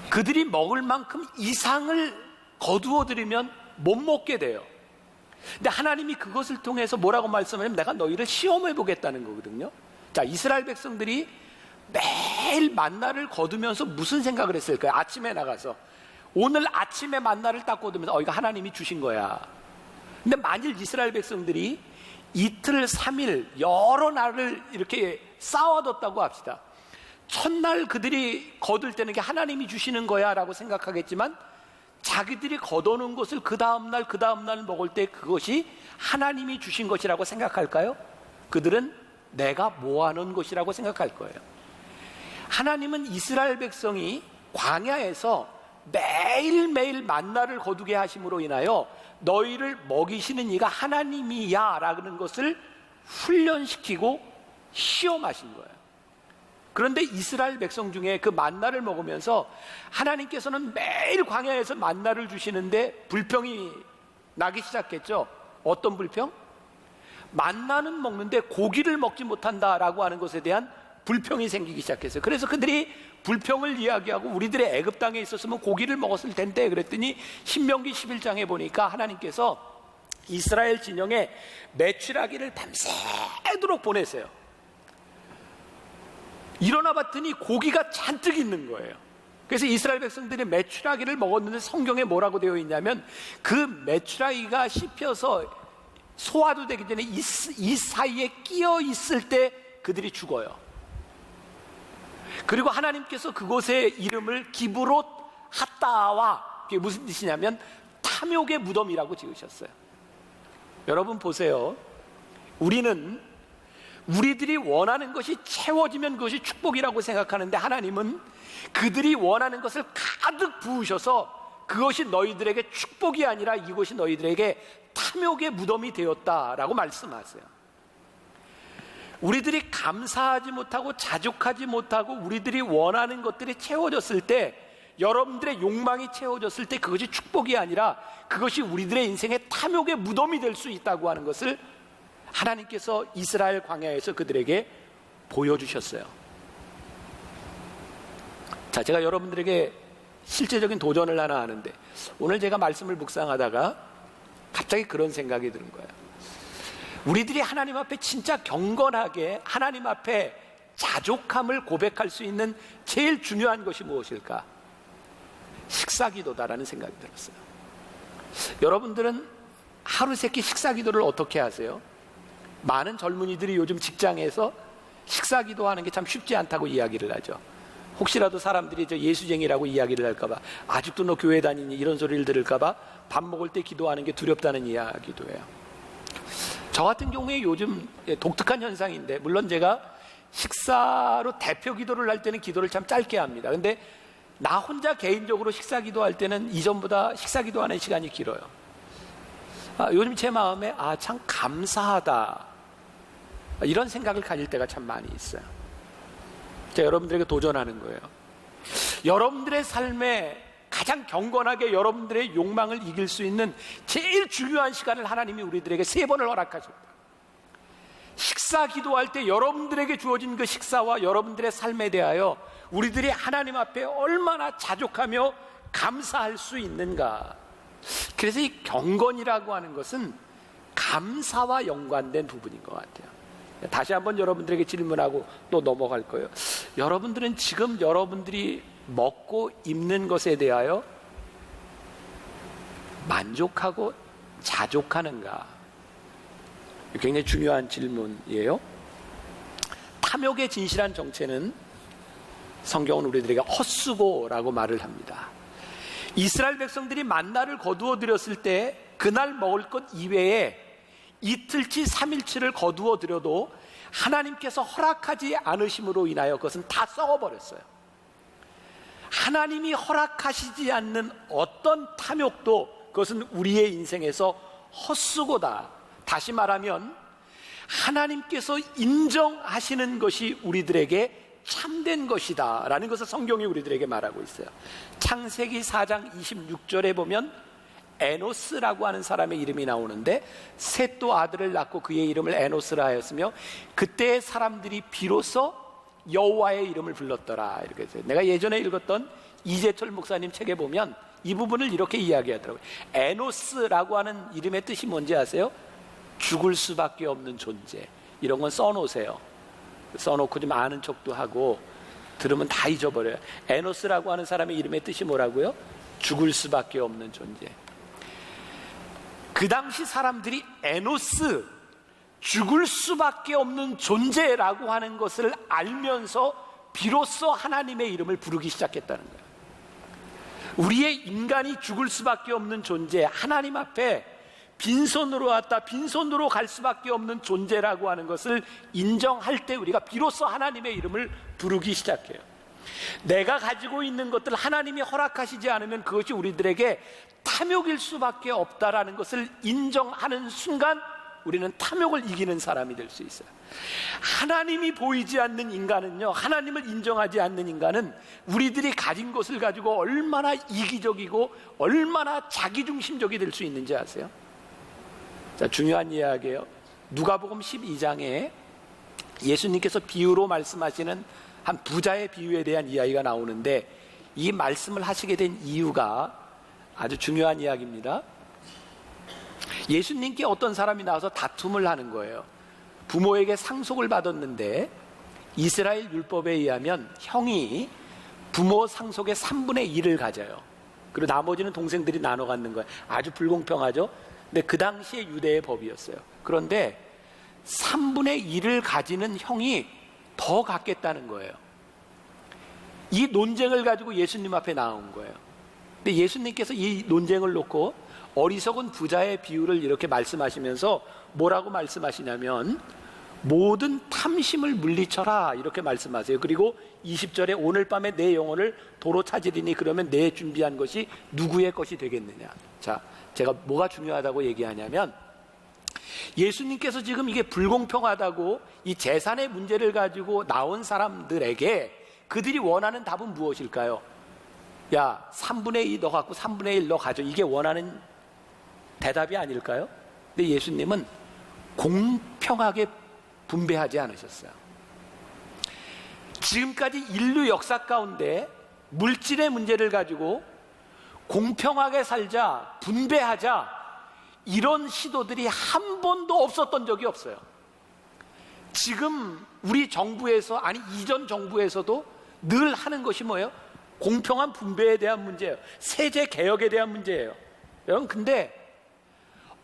그들이 먹을 만큼 이상을 거두어 드리면 못 먹게 돼요. 근데 하나님이 그것을 통해서 뭐라고 말씀하냐면 내가 너희를 시험해 보겠다는 거거든요. 자, 이스라엘 백성들이 매일 만나를 거두면서 무슨 생각을 했을까요? 아침에 나가서 오늘 아침에 만나를 딱 거두면서 이거 하나님이 주신 거야. 근데 만일 이스라엘 백성들이 이틀, 3일 여러 날을 이렇게 쌓아뒀다고 합시다. 첫날 그들이 거둘 때는 게 하나님이 주시는 거야 라고 생각하겠지만 자기들이 거둬놓은 것을 그 다음날 먹을 때 그것이 하나님이 주신 것이라고 생각할까요? 그들은 내가 모아놓은 것이라고 생각할 거예요. 하나님은 이스라엘 백성이 광야에서 매일매일 만나를 거두게 하심으로 인하여 너희를 먹이시는 이가 하나님이야 라는 것을 훈련시키고 시험하신 거예요. 그런데 이스라엘 백성 중에 그 만나를 먹으면서 하나님께서는 매일 광야에서 만나를 주시는데 불평이 나기 시작했죠. 어떤 불평? 만나는 먹는데 고기를 먹지 못한다라고 하는 것에 대한 불평이 생기기 시작했어요. 그래서 그들이 불평을 이야기하고 우리들의 애굽 땅에 있었으면 고기를 먹었을 텐데 그랬더니 신명기 11장에 보니까 하나님께서 이스라엘 진영에 메추라기를 밤새도록 보내세요. 일어나 봤더니 고기가 잔뜩 있는 거예요. 그래서 이스라엘 백성들이 메추라기를 먹었는데 성경에 뭐라고 되어 있냐면 그 메추라기가 씹혀서 소화도 되기 전에 이 사이에 끼어 있을 때 그들이 죽어요. 그리고 하나님께서 그곳의 이름을 기브롯 핫다와, 그게 무슨 뜻이냐면 탐욕의 무덤이라고 지으셨어요. 여러분 보세요. 우리들이 원하는 것이 채워지면 그것이 축복이라고 생각하는데 하나님은 그들이 원하는 것을 가득 부으셔서 그것이 너희들에게 축복이 아니라 이것이 너희들에게 탐욕의 무덤이 되었다라고 말씀하세요. 우리들이 감사하지 못하고 자족하지 못하고 우리들이 원하는 것들이 채워졌을 때, 여러분들의 욕망이 채워졌을 때 그것이 축복이 아니라 그것이 우리들의 인생의 탐욕의 무덤이 될 수 있다고 하는 것을 하나님께서 이스라엘 광야에서 그들에게 보여주셨어요. 자, 제가 여러분들에게 실제적인 도전을 하나 하는데 오늘 제가 말씀을 묵상하다가 갑자기 그런 생각이 드는 거예요. 우리들이 하나님 앞에 진짜 경건하게 하나님 앞에 자족함을 고백할 수 있는 제일 중요한 것이 무엇일까? 식사기도다라는 생각이 들었어요. 여러분들은 하루 세끼 식사기도를 어떻게 하세요? 많은 젊은이들이 요즘 직장에서 식사기도하는 게 참 쉽지 않다고 이야기를 하죠. 혹시라도 사람들이 저 예수쟁이라고 이야기를 할까봐, 아직도 너 교회 다니니 이런 소리를 들을까봐 밥 먹을 때 기도하는 게 두렵다는 이야기도 해요. 저 같은 경우에 요즘 독특한 현상인데, 물론 제가 식사로 대표 기도를 할 때는 기도를 참 짧게 합니다. 근데 나 혼자 개인적으로 식사 기도할 때는 이전보다 식사 기도하는 시간이 길어요. 요즘 제 마음에 참 감사하다, 이런 생각을 가질 때가 참 많이 있어요. 제가 여러분들에게 도전하는 거예요. 여러분들의 삶에 가장 경건하게 여러분들의 욕망을 이길 수 있는 제일 중요한 시간을 하나님이 우리들에게 3번을 허락하셨다. 식사 기도할 때 여러분들에게 주어진 그 식사와 여러분들의 삶에 대하여 우리들이 하나님 앞에 얼마나 자족하며 감사할 수 있는가. 그래서 이 경건이라고 하는 것은 감사와 연관된 부분인 것 같아요. 다시 한번 여러분들에게 질문하고 또 넘어갈 거예요. 여러분들은 지금 여러분들이 먹고 입는 것에 대하여 만족하고 자족하는가? 굉장히 중요한 질문이에요. 탐욕의 진실한 정체는 성경은 우리들에게 헛수고라고 말을 합니다. 이스라엘 백성들이 만나를 거두어 들였을 때 그날 먹을 것 이외에 이틀치 3일치를 거두어 들여도 하나님께서 허락하지 않으심으로 인하여 그것은 다 썩어버렸어요. 하나님이 허락하시지 않는 어떤 탐욕도 그것은 우리의 인생에서 헛수고다. 다시 말하면 하나님께서 인정하시는 것이 우리들에게 참된 것이다 라는 것을 성경이 우리들에게 말하고 있어요. 창세기 4장 26절에 보면 에노스라고 하는 사람의 이름이 나오는데 셋도 아들을 낳고 그의 이름을 에노스라 하였으며 그때의 사람들이 비로소 여호와의 이름을 불렀더라. 이렇게 해서 내가 예전에 읽었던 이재철 목사님 책에 보면 이 부분을 이렇게 이야기하더라고요. 에노스라고 하는 이름의 뜻이 뭔지 아세요? 죽을 수밖에 없는 존재. 이런 건 써놓으세요. 써놓고 좀 아는 척도 하고 들으면 다 잊어버려요. 에노스라고 하는 사람의 이름의 뜻이 뭐라고요? 죽을 수밖에 없는 존재. 그 당시 사람들이 에노스, 죽을 수밖에 없는 존재라고 하는 것을 알면서 비로소 하나님의 이름을 부르기 시작했다는 거예요. 우리의 인간이 죽을 수밖에 없는 존재, 하나님 앞에 빈손으로 왔다 빈손으로 갈 수밖에 없는 존재라고 하는 것을 인정할 때 우리가 비로소 하나님의 이름을 부르기 시작해요. 내가 가지고 있는 것들 하나님이 허락하시지 않으면 그것이 우리들에게 탐욕일 수밖에 없다라는 것을 인정하는 순간 우리는 탐욕을 이기는 사람이 될 수 있어요. 하나님이 보이지 않는 인간은요, 하나님을 인정하지 않는 인간은 우리들이 가진 것을 가지고 얼마나 이기적이고 얼마나 자기중심적이 될 수 있는지 아세요? 자, 중요한 이야기예요. 누가복음 12장에 예수님께서 비유로 말씀하시는 한 부자의 비유에 대한 이야기가 나오는데 이 말씀을 하시게 된 이유가 아주 중요한 이야기입니다. 예수님께 어떤 사람이 나와서 다툼을 하는 거예요. 부모에게 상속을 받았는데 이스라엘 율법에 의하면 형이 부모 상속의 3분의 1을 가져요. 그리고 나머지는 동생들이 나눠 갖는 거예요. 아주 불공평하죠. 근데 그 당시에 유대의 법이었어요. 그런데 3분의 1을 가지는 형이 더 갖겠다는 거예요. 이 논쟁을 가지고 예수님 앞에 나온 거예요. 근데 예수님께서 이 논쟁을 놓고 어리석은 부자의 비유를 이렇게 말씀하시면서 뭐라고 말씀하시냐면 모든 탐심을 물리쳐라 이렇게 말씀하세요. 그리고 20절에 오늘 밤에 내 영혼을 도로 찾으리니 그러면 내 준비한 것이 누구의 것이 되겠느냐. 자, 제가 뭐가 중요하다고 얘기하냐면 예수님께서 지금 이게 불공평하다고 이 재산의 문제를 가지고 나온 사람들에게 그들이 원하는 답은 무엇일까요? 야, 3분의 2 너 갖고 3분의 1 너 가져. 이게 원하는 대답이 아닐까요? 근데 예수님은 공평하게 분배하지 않으셨어요. 지금까지 인류 역사 가운데 물질의 문제를 가지고 공평하게 살자, 분배하자 이런 시도들이 한 번도 없었던 적이 없어요. 지금 우리 정부에서 아니 이전 정부에서도 늘 하는 것이 뭐예요? 공평한 분배에 대한 문제예요. 세제 개혁에 대한 문제예요. 여러분 근데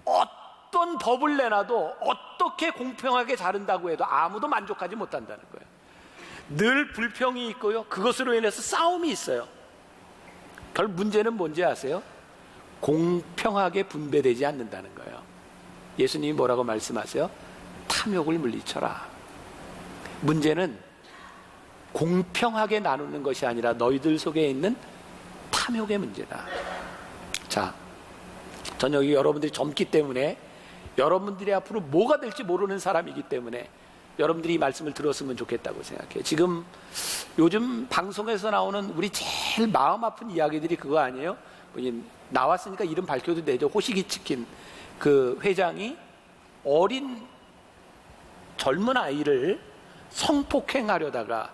어떤 법을 내놔도 어떻게 공평하게 자른다고 해도 아무도 만족하지 못한다는 거예요. 늘 불평이 있고요. 그것으로 인해서 싸움이 있어요. 결 문제는 뭔지 아세요? 공평하게 분배되지 않는다는 거예요. 예수님이 뭐라고 말씀하세요? 탐욕을 물리쳐라. 문제는 공평하게 나누는 것이 아니라 너희들 속에 있는 탐욕의 문제다. 자, 전 여기 여러분들이 젊기 때문에 여러분들이 앞으로 뭐가 될지 모르는 사람이기 때문에 여러분들이 이 말씀을 들었으면 좋겠다고 생각해요. 지금 요즘 방송에서 나오는 우리 제일 마음 아픈 이야기들이 그거 아니에요? 나왔으니까 이름 밝혀도 되죠. 호식이 치킨 그 회장이 어린 젊은 아이를 성폭행하려다가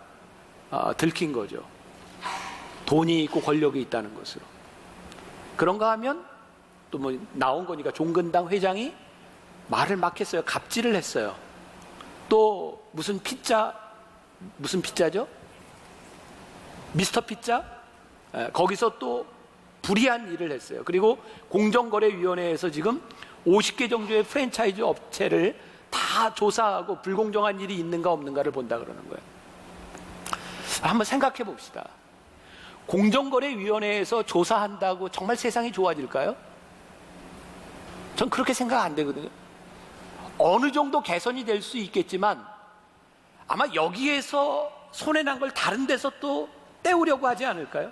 들킨 거죠. 돈이 있고 권력이 있다는 것으로. 그런가 하면 또 뭐 나온 거니까 종근당 회장이 말을 막 했어요. 갑질을 했어요. 또 무슨 피자죠? 미스터 피자? 거기서 또 불이한 일을 했어요. 그리고 공정거래위원회에서 지금 50개 정도의 프랜차이즈 업체를 다 조사하고 불공정한 일이 있는가 없는가를 본다 그러는 거예요. 한번 생각해 봅시다. 공정거래위원회에서 조사한다고 정말 세상이 좋아질까요? 전 그렇게 생각 안 되거든요. 어느 정도 개선이 될 수 있겠지만 아마 여기에서 손해난 걸 다른 데서 또 떼우려고 하지 않을까요?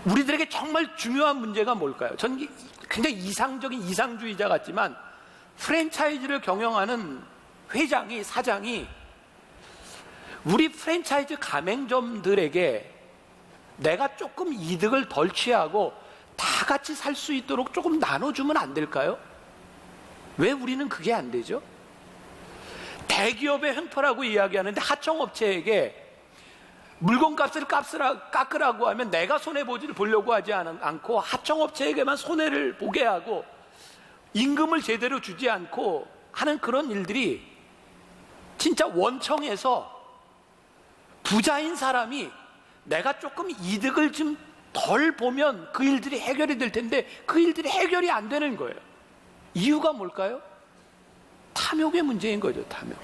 우리들에게 정말 중요한 문제가 뭘까요? 저는 굉장히 이상적인 이상주의자 같지만 프랜차이즈를 경영하는 회장이, 사장이 우리 프랜차이즈 가맹점들에게 내가 조금 이득을 덜 취하고 다 같이 살 수 있도록 조금 나눠주면 안 될까요? 왜 우리는 그게 안 되죠? 대기업의 횡포라고 이야기하는데 하청업체에게 물건값을 깎으라고 하면 내가 손해보지를 보려고 하지 않고 하청업체에게만 손해를 보게 하고 임금을 제대로 주지 않고 하는 그런 일들이 진짜 원청에서 부자인 사람이 내가 조금 이득을 좀 덜 보면 그 일들이 해결이 될 텐데 그 일들이 해결이 안 되는 거예요. 이유가 뭘까요? 탐욕의 문제인 거죠. 탐욕.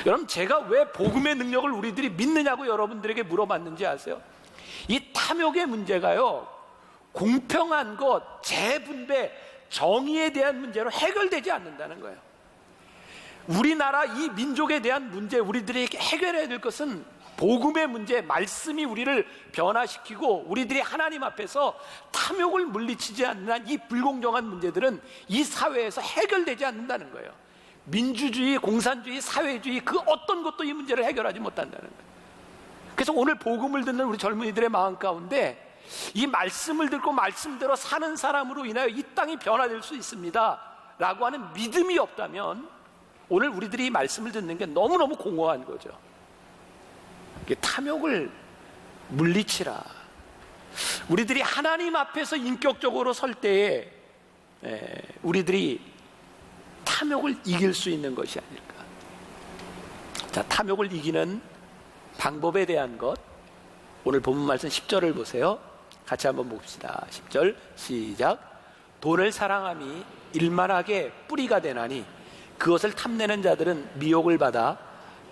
여러분, 제가 왜 복음의 능력을 우리들이 믿느냐고 여러분들에게 물어봤는지 아세요? 이 탐욕의 문제가요, 공평한 것, 재분배, 정의에 대한 문제로 해결되지 않는다는 거예요. 우리나라 이 민족에 대한 문제, 우리들이 해결해야 될 것은 복음의 문제, 말씀이 우리를 변화시키고 우리들이 하나님 앞에서 탐욕을 물리치지 않는 한 이 불공정한 문제들은 이 사회에서 해결되지 않는다는 거예요. 민주주의, 공산주의, 사회주의 그 어떤 것도 이 문제를 해결하지 못한다는 거예요. 그래서 오늘 복음을 듣는 우리 젊은이들의 마음 가운데 이 말씀을 듣고 말씀대로 사는 사람으로 인하여 이 땅이 변화될 수 있습니다 라고 하는 믿음이 없다면 오늘 우리들이 이 말씀을 듣는 게 너무너무 공허한 거죠. 탐욕을 물리치라. 우리들이 하나님 앞에서 인격적으로 설 때에 우리들이 탐욕을 이길 수 있는 것이 아닐까. 자, 탐욕을 이기는 방법에 대한 것, 오늘 본문 말씀 10절을 보세요. 같이 한번 봅시다. 10절 시작. 돈을 사랑함이 일만하게 뿌리가 되나니 그것을 탐내는 자들은 미혹을 받아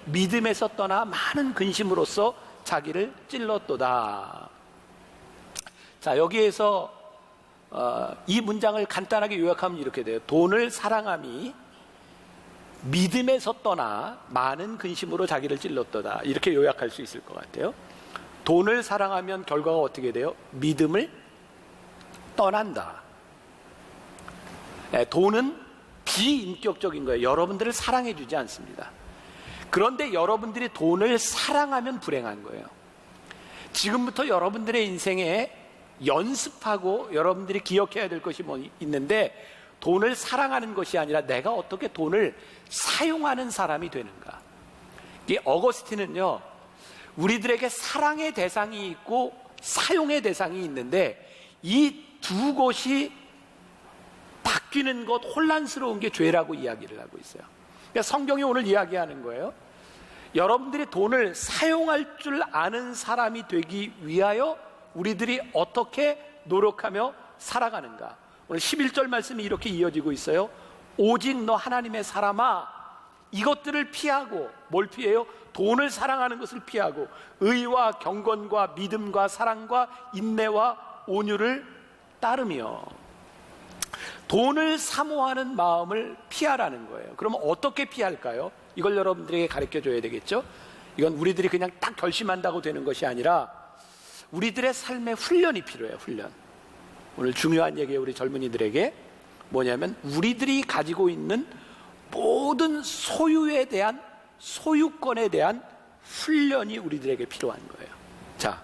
믿음에서 떠나 많은 근심으로써 자기를 찔렀도다. 자, 여기에서 이 문장을 간단하게 요약하면 이렇게 돼요. 돈을 사랑함이 믿음에서 떠나 많은 근심으로 자기를 찔렀도다. 이렇게 요약할 수 있을 것 같아요. 돈을 사랑하면 결과가 어떻게 돼요? 믿음을 떠난다. 돈은 비인격적인 거예요. 여러분들을 사랑해 주지 않습니다. 그런데 여러분들이 돈을 사랑하면 불행한 거예요. 지금부터 여러분들의 인생에 연습하고 여러분들이 기억해야 될 것이 있는데 돈을 사랑하는 것이 아니라 내가 어떻게 돈을 사용하는 사람이 되는가. 이 어거스틴은요, 우리들에게 사랑의 대상이 있고 사용의 대상이 있는데 이 두 것이 바뀌는 것, 혼란스러운 게 죄라고 이야기를 하고 있어요. 그러니까 성경이 오늘 이야기하는 거예요. 여러분들이 돈을 사용할 줄 아는 사람이 되기 위하여 우리들이 어떻게 노력하며 살아가는가. 오늘 11절 말씀이 이렇게 이어지고 있어요. 오직 너 하나님의 사람아, 이것들을 피하고, 뭘 피해요? 돈을 사랑하는 것을 피하고 의와 경건과 믿음과 사랑과 인내와 온유를 따르며. 돈을 사모하는 마음을 피하라는 거예요. 그러면 어떻게 피할까요? 이걸 여러분들에게 가르쳐 줘야 되겠죠? 이건 우리들이 그냥 딱 결심한다고 되는 것이 아니라 우리들의 삶의 훈련이 필요해요. 훈련. 오늘 중요한 얘기예요. 우리 젊은이들에게 뭐냐면 우리들이 가지고 있는 모든 소유에 대한, 소유권에 대한 훈련이 우리들에게 필요한 거예요. 자,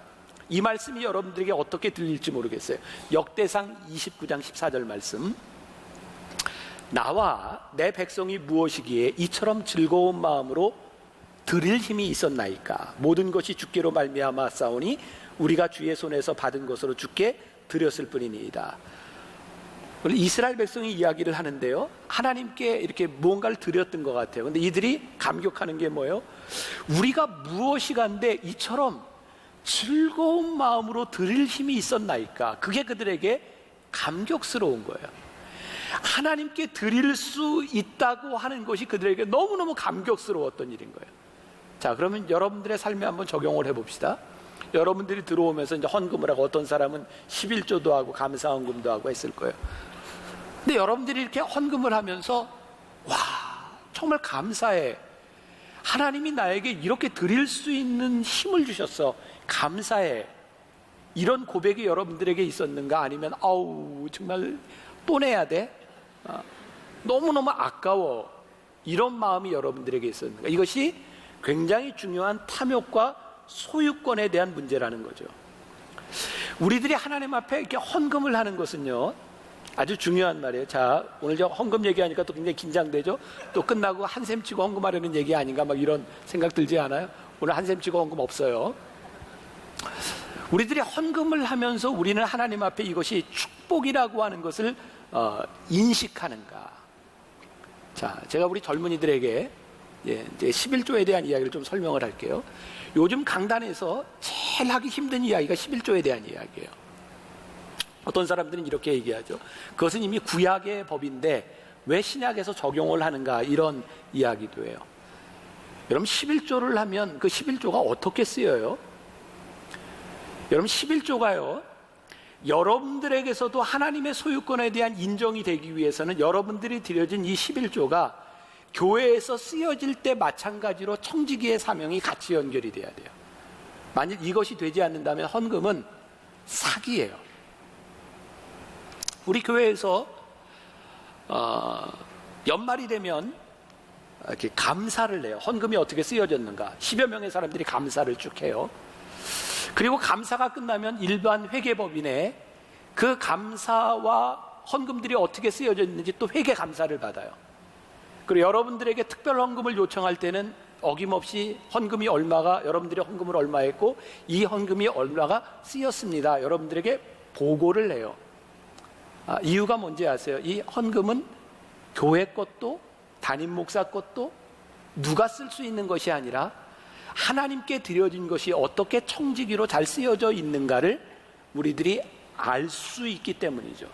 이 말씀이 여러분들에게 어떻게 들릴지 모르겠어요. 역대상 29장 14절 말씀. 나와 내 백성이 무엇이기에 이처럼 즐거운 마음으로 드릴 힘이 있었나이까. 모든 것이 주께로 말미암아 싸우니 우리가 주의 손에서 받은 것으로 주께 드렸을 뿐이니이다. 이스라엘 백성이 이야기를 하는데요, 하나님께 이렇게 무언가를 드렸던 것 같아요. 근데 이들이 감격하는 게 뭐예요? 우리가 무엇이간데 이처럼 즐거운 마음으로 드릴 힘이 있었나이까. 그게 그들에게 감격스러운 거예요. 하나님께 드릴 수 있다고 하는 것이 그들에게 너무너무 감격스러웠던 일인 거예요. 자, 그러면 여러분들의 삶에 한번 적용을 해봅시다. 여러분들이 들어오면서 이제 헌금을 하고, 어떤 사람은 11조도 하고 감사헌금도 하고 했을 거예요. 근데 여러분들이 이렇게 헌금을 하면서 와, 정말 감사해, 하나님이 나에게 이렇게 드릴 수 있는 힘을 주셨어, 감사해, 이런 고백이 여러분들에게 있었는가? 아니면 아우 정말 또 내야 돼, 너무너무 아까워, 이런 마음이 여러분들에게 있었는가? 이것이 굉장히 중요한 탐욕과 소유권에 대한 문제라는 거죠. 우리들이 하나님 앞에 이렇게 헌금을 하는 것은요, 아주 중요한 말이에요. 자, 오늘 저 헌금 얘기하니까 또 굉장히 긴장되죠? 또 끝나고 한샘 치고 헌금하려는 얘기 아닌가 막 이런 생각 들지 않아요? 오늘 한샘 치고 헌금 없어요. 우리들이 헌금을 하면서 우리는 하나님 앞에 이것이 축복이라고 하는 것을 인식하는가? 자, 제가 우리 젊은이들에게 이제 11조에 대한 이야기를 좀 설명을 할게요. 요즘 강단에서 제일 하기 힘든 이야기가 11조에 대한 이야기예요. 어떤 사람들은 이렇게 얘기하죠. 그것은 이미 구약의 법인데 왜 신약에서 적용을 하는가, 이런 이야기도 해요. 여러분, 11조를 하면 그 11조가 어떻게 쓰여요? 여러분, 11조가요, 여러분들에게서도 하나님의 소유권에 대한 인정이 되기 위해서는 여러분들이 드려진 이 11조가 교회에서 쓰여질 때 마찬가지로 청지기의 사명이 같이 연결이 돼야 돼요. 만약 이것이 되지 않는다면 헌금은 사기예요. 우리 교회에서 연말이 되면 이렇게 감사를 해요. 헌금이 어떻게 쓰여졌는가, 10여 명의 사람들이 감사를 쭉 해요. 그리고 감사가 끝나면 일반 회계법인에 그 감사와 헌금들이 어떻게 쓰여졌는지 또 회계 감사를 받아요. 그리고 여러분들에게 특별 헌금을 요청할 때는 어김없이 헌금이 얼마가, 여러분들의 헌금을 얼마 했고 이 헌금이 얼마가 쓰였습니다, 여러분들에게 보고를 해요. 이유가 뭔지 아세요? 이 헌금은 교회 것도 담임 목사 것도 누가 쓸 수 있는 것이 아니라 하나님께 드려진 것이 어떻게 청지기로 잘 쓰여져 있는가를 우리들이 알 수 있기 때문이죠.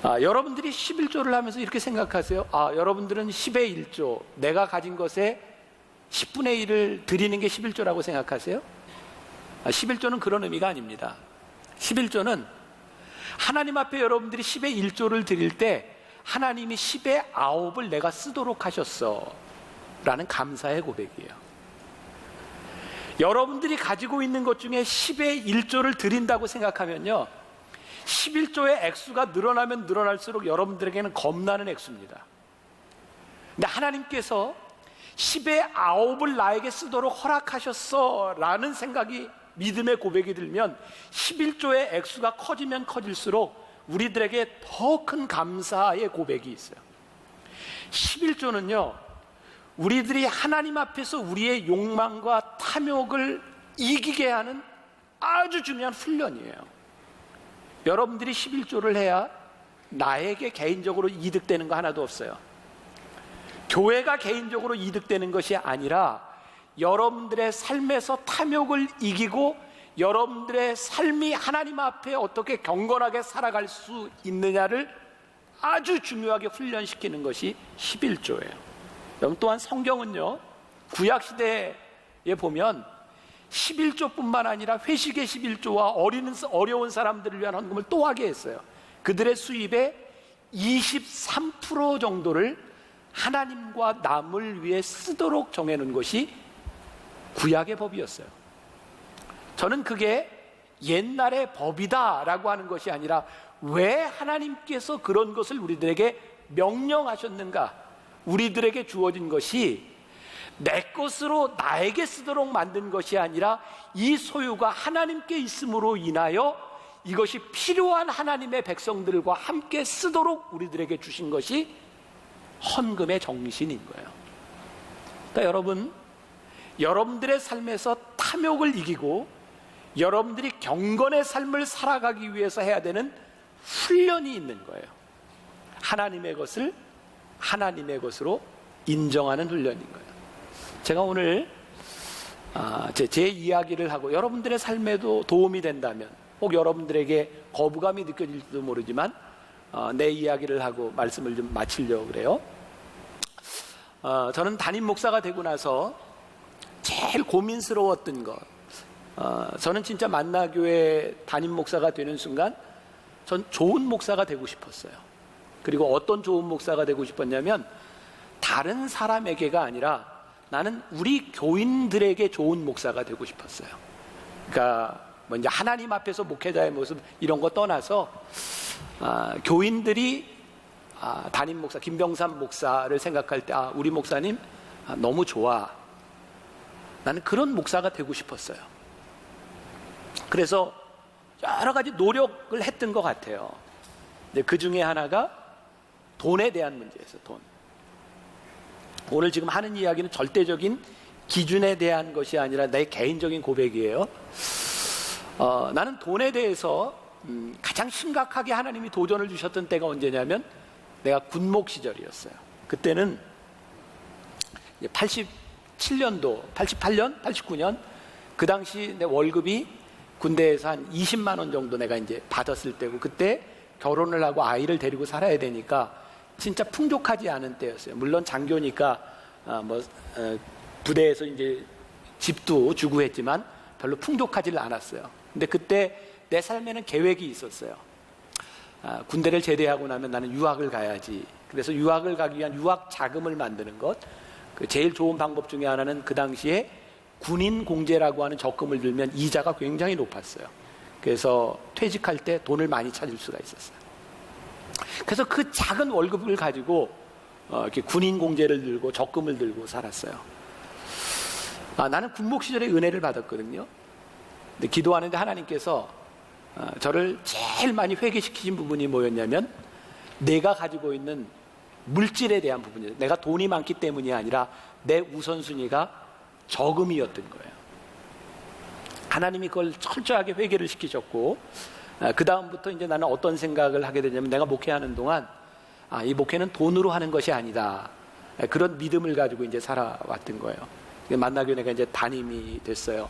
여러분들이 11조를 하면서 이렇게 생각하세요. 여러분들은 10의 1조, 내가 가진 것의 10분의 1을 드리는 게 11조라고 생각하세요? 11조는 그런 의미가 아닙니다. 11조는 하나님 앞에 여러분들이 10의 1조를 드릴 때 하나님이 10의 9을 내가 쓰도록 하셨어 라는 감사의 고백이에요. 여러분들이 가지고 있는 것 중에 10의 1조를 드린다고 생각하면요, 11조의 액수가 늘어나면 늘어날수록 여러분들에게는 겁나는 액수입니다. 근데 하나님께서 10의 9을 나에게 쓰도록 허락하셨어 라는 생각이, 믿음의 고백이 들면 11조의 액수가 커지면 커질수록 우리들에게 더 큰 감사의 고백이 있어요. 11조는요, 우리들이 하나님 앞에서 우리의 욕망과 탐욕을 이기게 하는 아주 중요한 훈련이에요. 여러분들이 11조를 해야 나에게 개인적으로 이득되는 거 하나도 없어요. 교회가 개인적으로 이득되는 것이 아니라 여러분들의 삶에서 탐욕을 이기고 여러분들의 삶이 하나님 앞에 어떻게 경건하게 살아갈 수 있느냐를 아주 중요하게 훈련시키는 것이 11조예요. 여러분, 또한 성경은요, 구약시대에 보면 11조뿐만 아니라 회식의 11조와 어려운 사람들을 위한 헌금을 또 하게 했어요. 그들의 수입의 23% 정도를 하나님과 남을 위해 쓰도록 정해놓은 것이 구약의 법이었어요. 저는 그게 옛날의 법이다라고 하는 것이 아니라 왜 하나님께서 그런 것을 우리들에게 명령하셨는가, 우리들에게 주어진 것이 내 것으로 나에게 쓰도록 만든 것이 아니라 이 소유가 하나님께 있음으로 인하여 이것이 필요한 하나님의 백성들과 함께 쓰도록 우리들에게 주신 것이 헌금의 정신인 거예요. 그러니까 여러분, 여러분들의 삶에서 탐욕을 이기고 여러분들이 경건의 삶을 살아가기 위해서 해야 되는 훈련이 있는 거예요. 하나님의 것을 하나님의 것으로 인정하는 훈련인 거예요. 제가 오늘 제 이야기를 하고 여러분들의 삶에도 도움이 된다면, 혹 여러분들에게 거부감이 느껴질지도 모르지만 내 이야기를 하고 말씀을 좀 마치려고 그래요. 저는 담임 목사가 되고 나서 제일 고민스러웠던 것, 저는 진짜 만나교회 담임 목사가 되는 순간 전 좋은 목사가 되고 싶었어요. 그리고 어떤 좋은 목사가 되고 싶었냐면, 다른 사람에게가 아니라 나는 우리 교인들에게 좋은 목사가 되고 싶었어요. 그러니까 이제 하나님 앞에서 목회자의 모습 이런 거 떠나서 교인들이 담임 목사 김병삼 목사를 생각할 때 우리 목사님 너무 좋아. 나는 그런 목사가 되고 싶었어요. 그래서 여러 가지 노력을 했던 것 같아요. 근데 그 중에 하나가 돈에 대한 문제였어요. 돈. 오늘 지금 하는 이야기는 절대적인 기준에 대한 것이 아니라 내 개인적인 고백이에요. 나는 돈에 대해서 가장 심각하게 하나님이 도전을 주셨던 때가 언제냐면 내가 군목 시절이었어요. 그때는 87년도, 88년, 89년 그 당시 내 월급이 군대에서 한 20만 원 정도 내가 이제 받았을 때고, 그때 결혼을 하고 아이를 데리고 살아야 되니까 진짜 풍족하지 않은 때였어요. 물론 장교니까 부대에서 이제 집도 주고 했지만 별로 풍족하지를 않았어요. 근데 그때 내 삶에는 계획이 있었어요. 군대를 제대하고 나면 나는 유학을 가야지. 그래서 유학을 가기 위한 유학 자금을 만드는 것, 그 제일 좋은 방법 중에 하나는 그 당시에 군인 공제라고 하는 적금을 들면 이자가 굉장히 높았어요. 그래서 퇴직할 때 돈을 많이 찾을 수가 있었어요. 그래서 그 작은 월급을 가지고 이렇게 군인 공제를 들고 적금을 들고 살았어요. 나는 군목 시절에 은혜를 받았거든요. 근데 기도하는데 하나님께서 저를 제일 많이 회개시키신 부분이 뭐였냐면, 내가 가지고 있는 물질에 대한 부분이에요. 내가 돈이 많기 때문이 아니라 내 우선순위가 저금이었던 거예요. 하나님이 그걸 철저하게 회개를 시키셨고, 그 다음부터 이제 나는 어떤 생각을 하게 되냐면, 내가 목회하는 동안 이 목회는 돈으로 하는 것이 아니다. 그런 믿음을 가지고 이제 살아왔던 거예요. 만나교회 내가 이제 담임이 됐어요.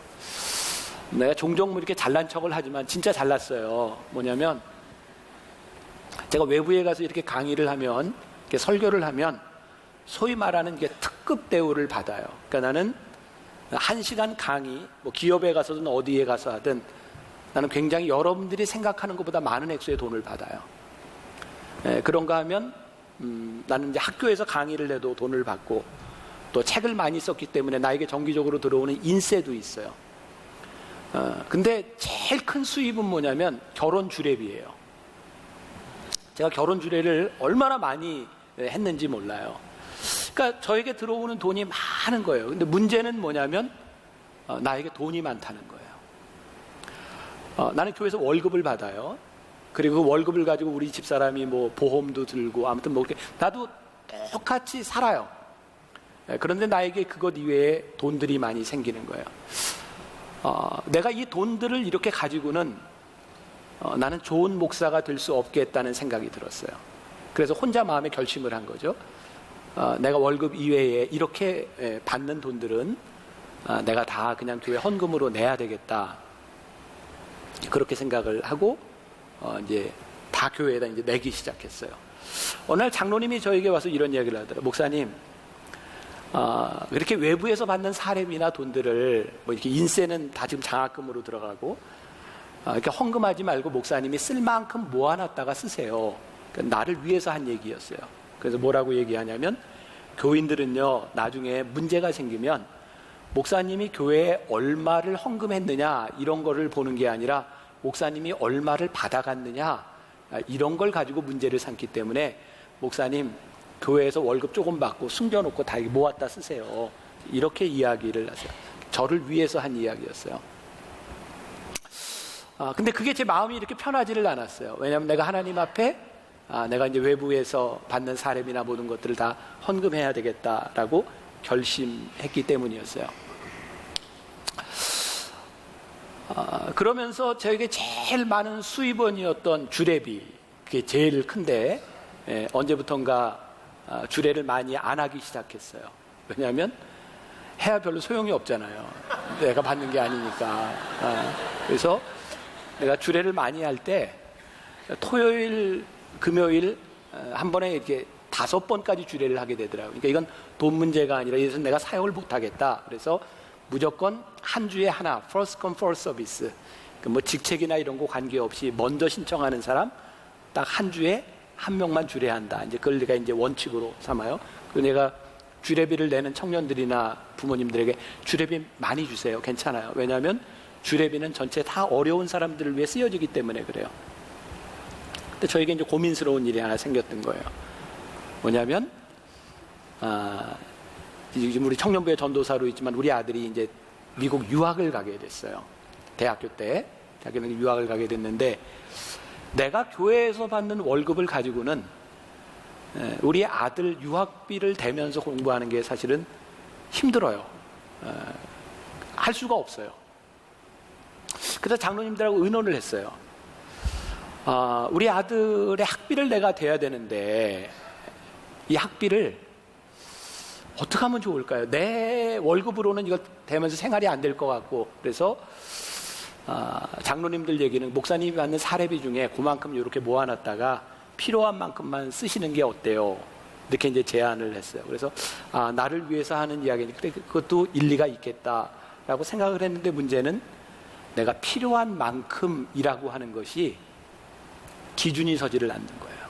내가 종종 이렇게 잘난 척을 하지만 진짜 잘났어요. 뭐냐면, 제가 외부에 가서 이렇게 강의를 하면, 이렇게 설교를 하면 소위 말하는 게 특급 대우를 받아요. 그러니까 나는 1시간 강의, 기업에 가서든 어디에 가서 하든 나는 굉장히 여러분들이 생각하는 것보다 많은 액수의 돈을 받아요. 그런가 하면 나는 이제 학교에서 강의를 해도 돈을 받고, 또 책을 많이 썼기 때문에 나에게 정기적으로 들어오는 인세도 있어요. 근데 제일 큰 수입은 뭐냐면 결혼 주례비예요. 제가 결혼 주례를 얼마나 많이 했는지 몰라요. 그러니까 저에게 들어오는 돈이 많은 거예요. 근데 문제는 뭐냐면 나에게 돈이 많다는 거예요. 나는 교회에서 월급을 받아요. 그리고 그 월급을 가지고 우리 집사람이 보험도 들고 아무튼 이렇게 나도 똑같이 살아요. 그런데 나에게 그것 이외에 돈들이 많이 생기는 거예요. 내가 이 돈들을 이렇게 가지고는 나는 좋은 목사가 될 수 없겠다는 생각이 들었어요. 그래서 혼자 마음에 결심을 한 거죠. 내가 월급 이외에 이렇게 받는 돈들은 내가 다 그냥 교회 헌금으로 내야 되겠다. 그렇게 생각을 하고 이제 다 교회에다 이제 내기 시작했어요. 어느 날 장로님이 저에게 와서 이런 이야기를 하더라고요. 목사님, 이렇게 외부에서 받는 사례비나 돈들을 이렇게 인세는 다 지금 장학금으로 들어가고 이렇게 헌금하지 말고 목사님이 쓸 만큼 모아놨다가 쓰세요. 그러니까 나를 위해서 한 얘기였어요. 그래서 뭐라고 얘기하냐면, 교인들은요 나중에 문제가 생기면 목사님이 교회에 얼마를 헌금했느냐 이런 거를 보는 게 아니라 목사님이 얼마를 받아갔느냐 이런 걸 가지고 문제를 삼기 때문에 목사님 교회에서 월급 조금 받고 숨겨놓고 다 모았다 쓰세요. 이렇게 이야기를 하세요. 저를 위해서 한 이야기였어요. 근데 그게 제 마음이 이렇게 편하지를 않았어요. 왜냐하면 내가 하나님 앞에 내가 이제 외부에서 받는 사례비나 모든 것들을 다 헌금해야 되겠다라고 결심했기 때문이었어요. 그러면서 저에게 제일 많은 수입원이었던 주례비, 그게 제일 큰데 언제부턴가 주례를 많이 안 하기 시작했어요. 왜냐하면 해야 별로 소용이 없잖아요. 내가 받는 게 아니니까. 그래서 내가 주례를 많이 할 때 토요일, 금요일 한 번에 이렇게 5번까지 주례를 하게 되더라고요. 그러니까 이건 돈 문제가 아니라 이래서 내가 사역을 못하겠다. 그래서 무조건 한 주에 하나, first come first service. 뭐 직책이나 이런 거 관계없이 먼저 신청하는 사람 딱 한 주에 한 명만 주례한다. 이제 그걸 내가 이제 원칙으로 삼아요. 그리고 내가 주례비를 내는 청년들이나 부모님들에게 주례비 많이 주세요. 괜찮아요. 왜냐하면 주례비는 전체 다 어려운 사람들을 위해 쓰여지기 때문에 그래요. 근데 저에게 이제 고민스러운 일이 하나 생겼던 거예요. 뭐냐면 지금 우리 청년부의 전도사로 있지만 우리 아들이 이제 미국 유학을 가게 됐어요. 대학교 때 유학을 가게 됐는데 내가 교회에서 받는 월급을 가지고는 우리 아들 유학비를 대면서 공부하는 게 사실은 힘들어요. 할 수가 없어요. 그래서 장로님들하고 의논을 했어요. 우리 아들의 학비를 내가 대야 되는데 이 학비를 어떻게 하면 좋을까요? 내 월급으로는 이거 대면서 생활이 안 될 것 같고 그래서 장로님들 얘기는 목사님이 받는 사례비 중에 그만큼 이렇게 모아놨다가 필요한 만큼만 쓰시는 게 어때요? 이렇게 이제 제안을 했어요. 그래서 나를 위해서 하는 이야기니까 그것도 일리가 있겠다라고 생각을 했는데 문제는 내가 필요한 만큼이라고 하는 것이 기준이 서지를 않는 거예요.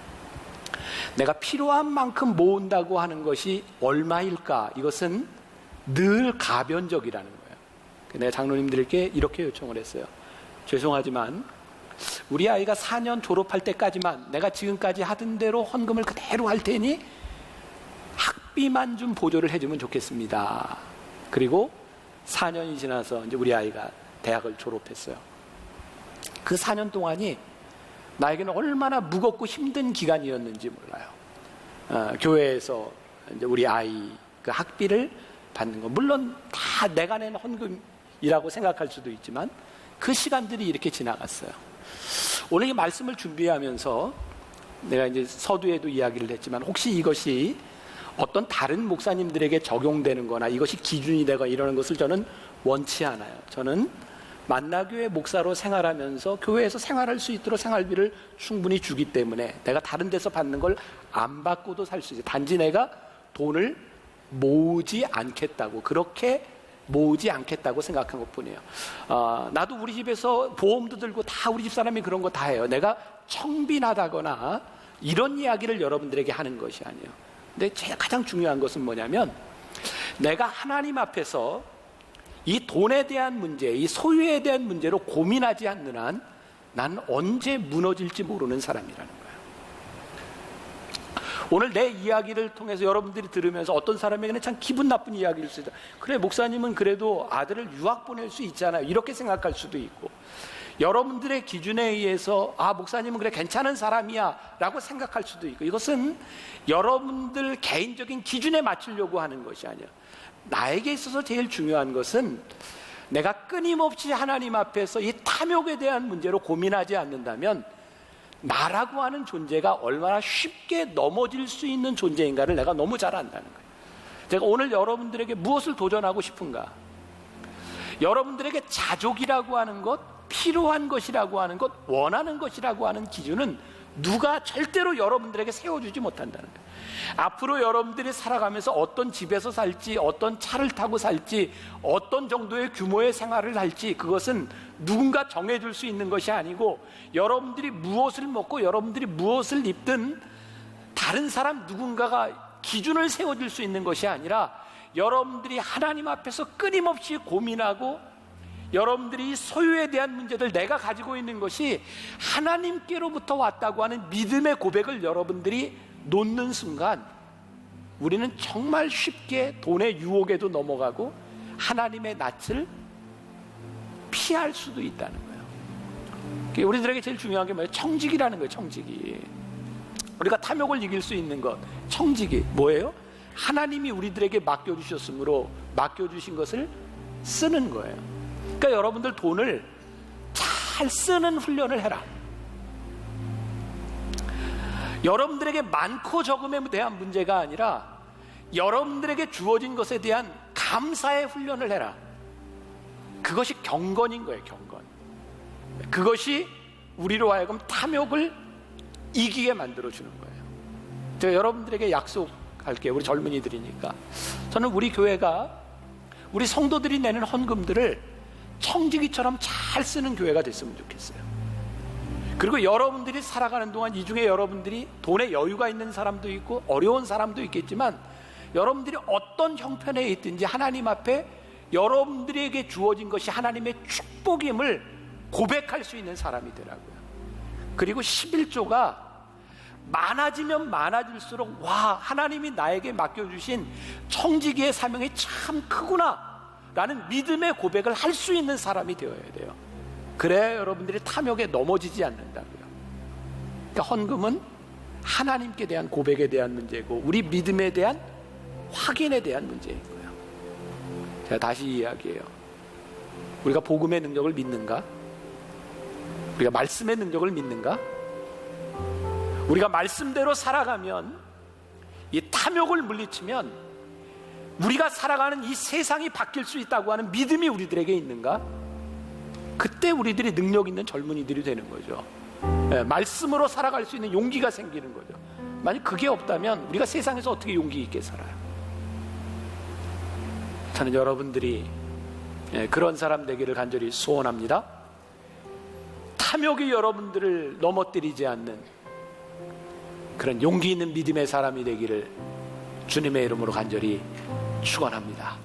내가 필요한 만큼 모은다고 하는 것이 얼마일까? 이것은 늘 가변적이라는 거예요. 내가 장로님들께 이렇게 요청을 했어요. 죄송하지만 우리 아이가 4년 졸업할 때까지만 내가 지금까지 하던 대로 헌금을 그대로 할 테니 학비만 좀 보조를 해주면 좋겠습니다. 그리고 4년이 지나서 이제 우리 아이가 대학을 졸업했어요. 그 4년 동안이 나에게는 얼마나 무겁고 힘든 기간이었는지 몰라요. 교회에서 이제 우리 아이 그 학비를 받는 거 물론 다 내가 낸 헌금이라고 생각할 수도 있지만 그 시간들이 이렇게 지나갔어요. 오늘 이 말씀을 준비하면서 내가 이제 서두에도 이야기를 했지만 혹시 이것이 어떤 다른 목사님들에게 적용되는 거나 이것이 기준이 되거나 이러는 것을 저는 원치 않아요. 저는 만나교회 목사로 생활하면서 교회에서 생활할 수 있도록 생활비를 충분히 주기 때문에 내가 다른 데서 받는 걸 안 받고도 살 수 있어요. 단지 내가 돈을 모으지 않겠다고 그렇게 모으지 않겠다고 생각한 것뿐이에요. 나도 우리 집에서 보험도 들고 다 우리 집 사람이 그런 거 다 해요. 내가 청빈하다거나 이런 이야기를 여러분들에게 하는 것이 아니에요. 근데 제일 가장 중요한 것은 뭐냐면 내가 하나님 앞에서 이 돈에 대한 문제, 이 소유에 대한 문제로 고민하지 않는 한 난 언제 무너질지 모르는 사람이라는 거예요. 오늘 내 이야기를 통해서 여러분들이 들으면서 어떤 사람에게는 참 기분 나쁜 이야기일 수도 있다. 그래 목사님은 그래도 아들을 유학 보낼 수 있잖아요. 이렇게 생각할 수도 있고 여러분들의 기준에 의해서 목사님은 그래 괜찮은 사람이야 라고 생각할 수도 있고 이것은 여러분들 개인적인 기준에 맞추려고 하는 것이 아니에요. 나에게 있어서 제일 중요한 것은 내가 끊임없이 하나님 앞에서 이 탐욕에 대한 문제로 고민하지 않는다면 나라고 하는 존재가 얼마나 쉽게 넘어질 수 있는 존재인가를 내가 너무 잘 안다는 거예요. 제가 오늘 여러분들에게 무엇을 도전하고 싶은가? 여러분들에게 자족이라고 하는 것, 필요한 것이라고 하는 것, 원하는 것이라고 하는 기준은 누가 절대로 여러분들에게 세워주지 못한다는 거예요. 앞으로 여러분들이 살아가면서 어떤 집에서 살지, 어떤 차를 타고 살지, 어떤 정도의 규모의 생활을 할지 그것은 누군가 정해줄 수 있는 것이 아니고 여러분들이 무엇을 먹고 여러분들이 무엇을 입든 다른 사람 누군가가 기준을 세워줄 수 있는 것이 아니라 여러분들이 하나님 앞에서 끊임없이 고민하고 여러분들이 소유에 대한 문제들 내가 가지고 있는 것이 하나님께로부터 왔다고 하는 믿음의 고백을 여러분들이 놓는 순간 우리는 정말 쉽게 돈의 유혹에도 넘어가고 하나님의 낯을 피할 수도 있다는 거예요. 우리들에게 제일 중요한 게 뭐예요? 청직이라는 거예요. 청직이. 우리가 탐욕을 이길 수 있는 것 청직이 뭐예요? 하나님이 우리들에게 맡겨주셨으므로 맡겨주신 것을 쓰는 거예요. 그러니까 여러분들 돈을 잘 쓰는 훈련을 해라. 여러분들에게 많고 적음에 대한 문제가 아니라 여러분들에게 주어진 것에 대한 감사의 훈련을 해라. 그것이 경건인 거예요. 경건. 그것이 우리로 하여금 탐욕을 이기게 만들어주는 거예요. 제가 여러분들에게 약속할게요. 우리 젊은이들이니까. 저는 우리 교회가 우리 성도들이 내는 헌금들을 청지기처럼 잘 쓰는 교회가 됐으면 좋겠어요. 그리고 여러분들이 살아가는 동안 이 중에 여러분들이 돈에 여유가 있는 사람도 있고 어려운 사람도 있겠지만 여러분들이 어떤 형편에 있든지 하나님 앞에 여러분들에게 주어진 것이 하나님의 축복임을 고백할 수 있는 사람이 되라고요. 그리고 11조가 많아지면 많아질수록 와, 하나님이 나에게 맡겨주신 청지기의 사명이 참 크구나 라는 믿음의 고백을 할 수 있는 사람이 되어야 돼요. 그래야 여러분들이 탐욕에 넘어지지 않는다고요. 그러니까 헌금은 하나님께 대한 고백에 대한 문제고 우리 믿음에 대한 확인에 대한 문제인 거예요. 제가 다시 이야기해요. 우리가 복음의 능력을 믿는가? 우리가 말씀의 능력을 믿는가? 우리가 말씀대로 살아가면 이 탐욕을 물리치면 우리가 살아가는 이 세상이 바뀔 수 있다고 하는 믿음이 우리들에게 있는가? 그때 우리들이 능력 있는 젊은이들이 되는 거죠. 말씀으로 살아갈 수 있는 용기가 생기는 거죠. 만약 그게 없다면 우리가 세상에서 어떻게 용기 있게 살아요? 저는 여러분들이 그런 사람 되기를 간절히 소원합니다. 탐욕이 여러분들을 넘어뜨리지 않는 그런 용기 있는 믿음의 사람이 되기를 주님의 이름으로 간절히 축원합니다.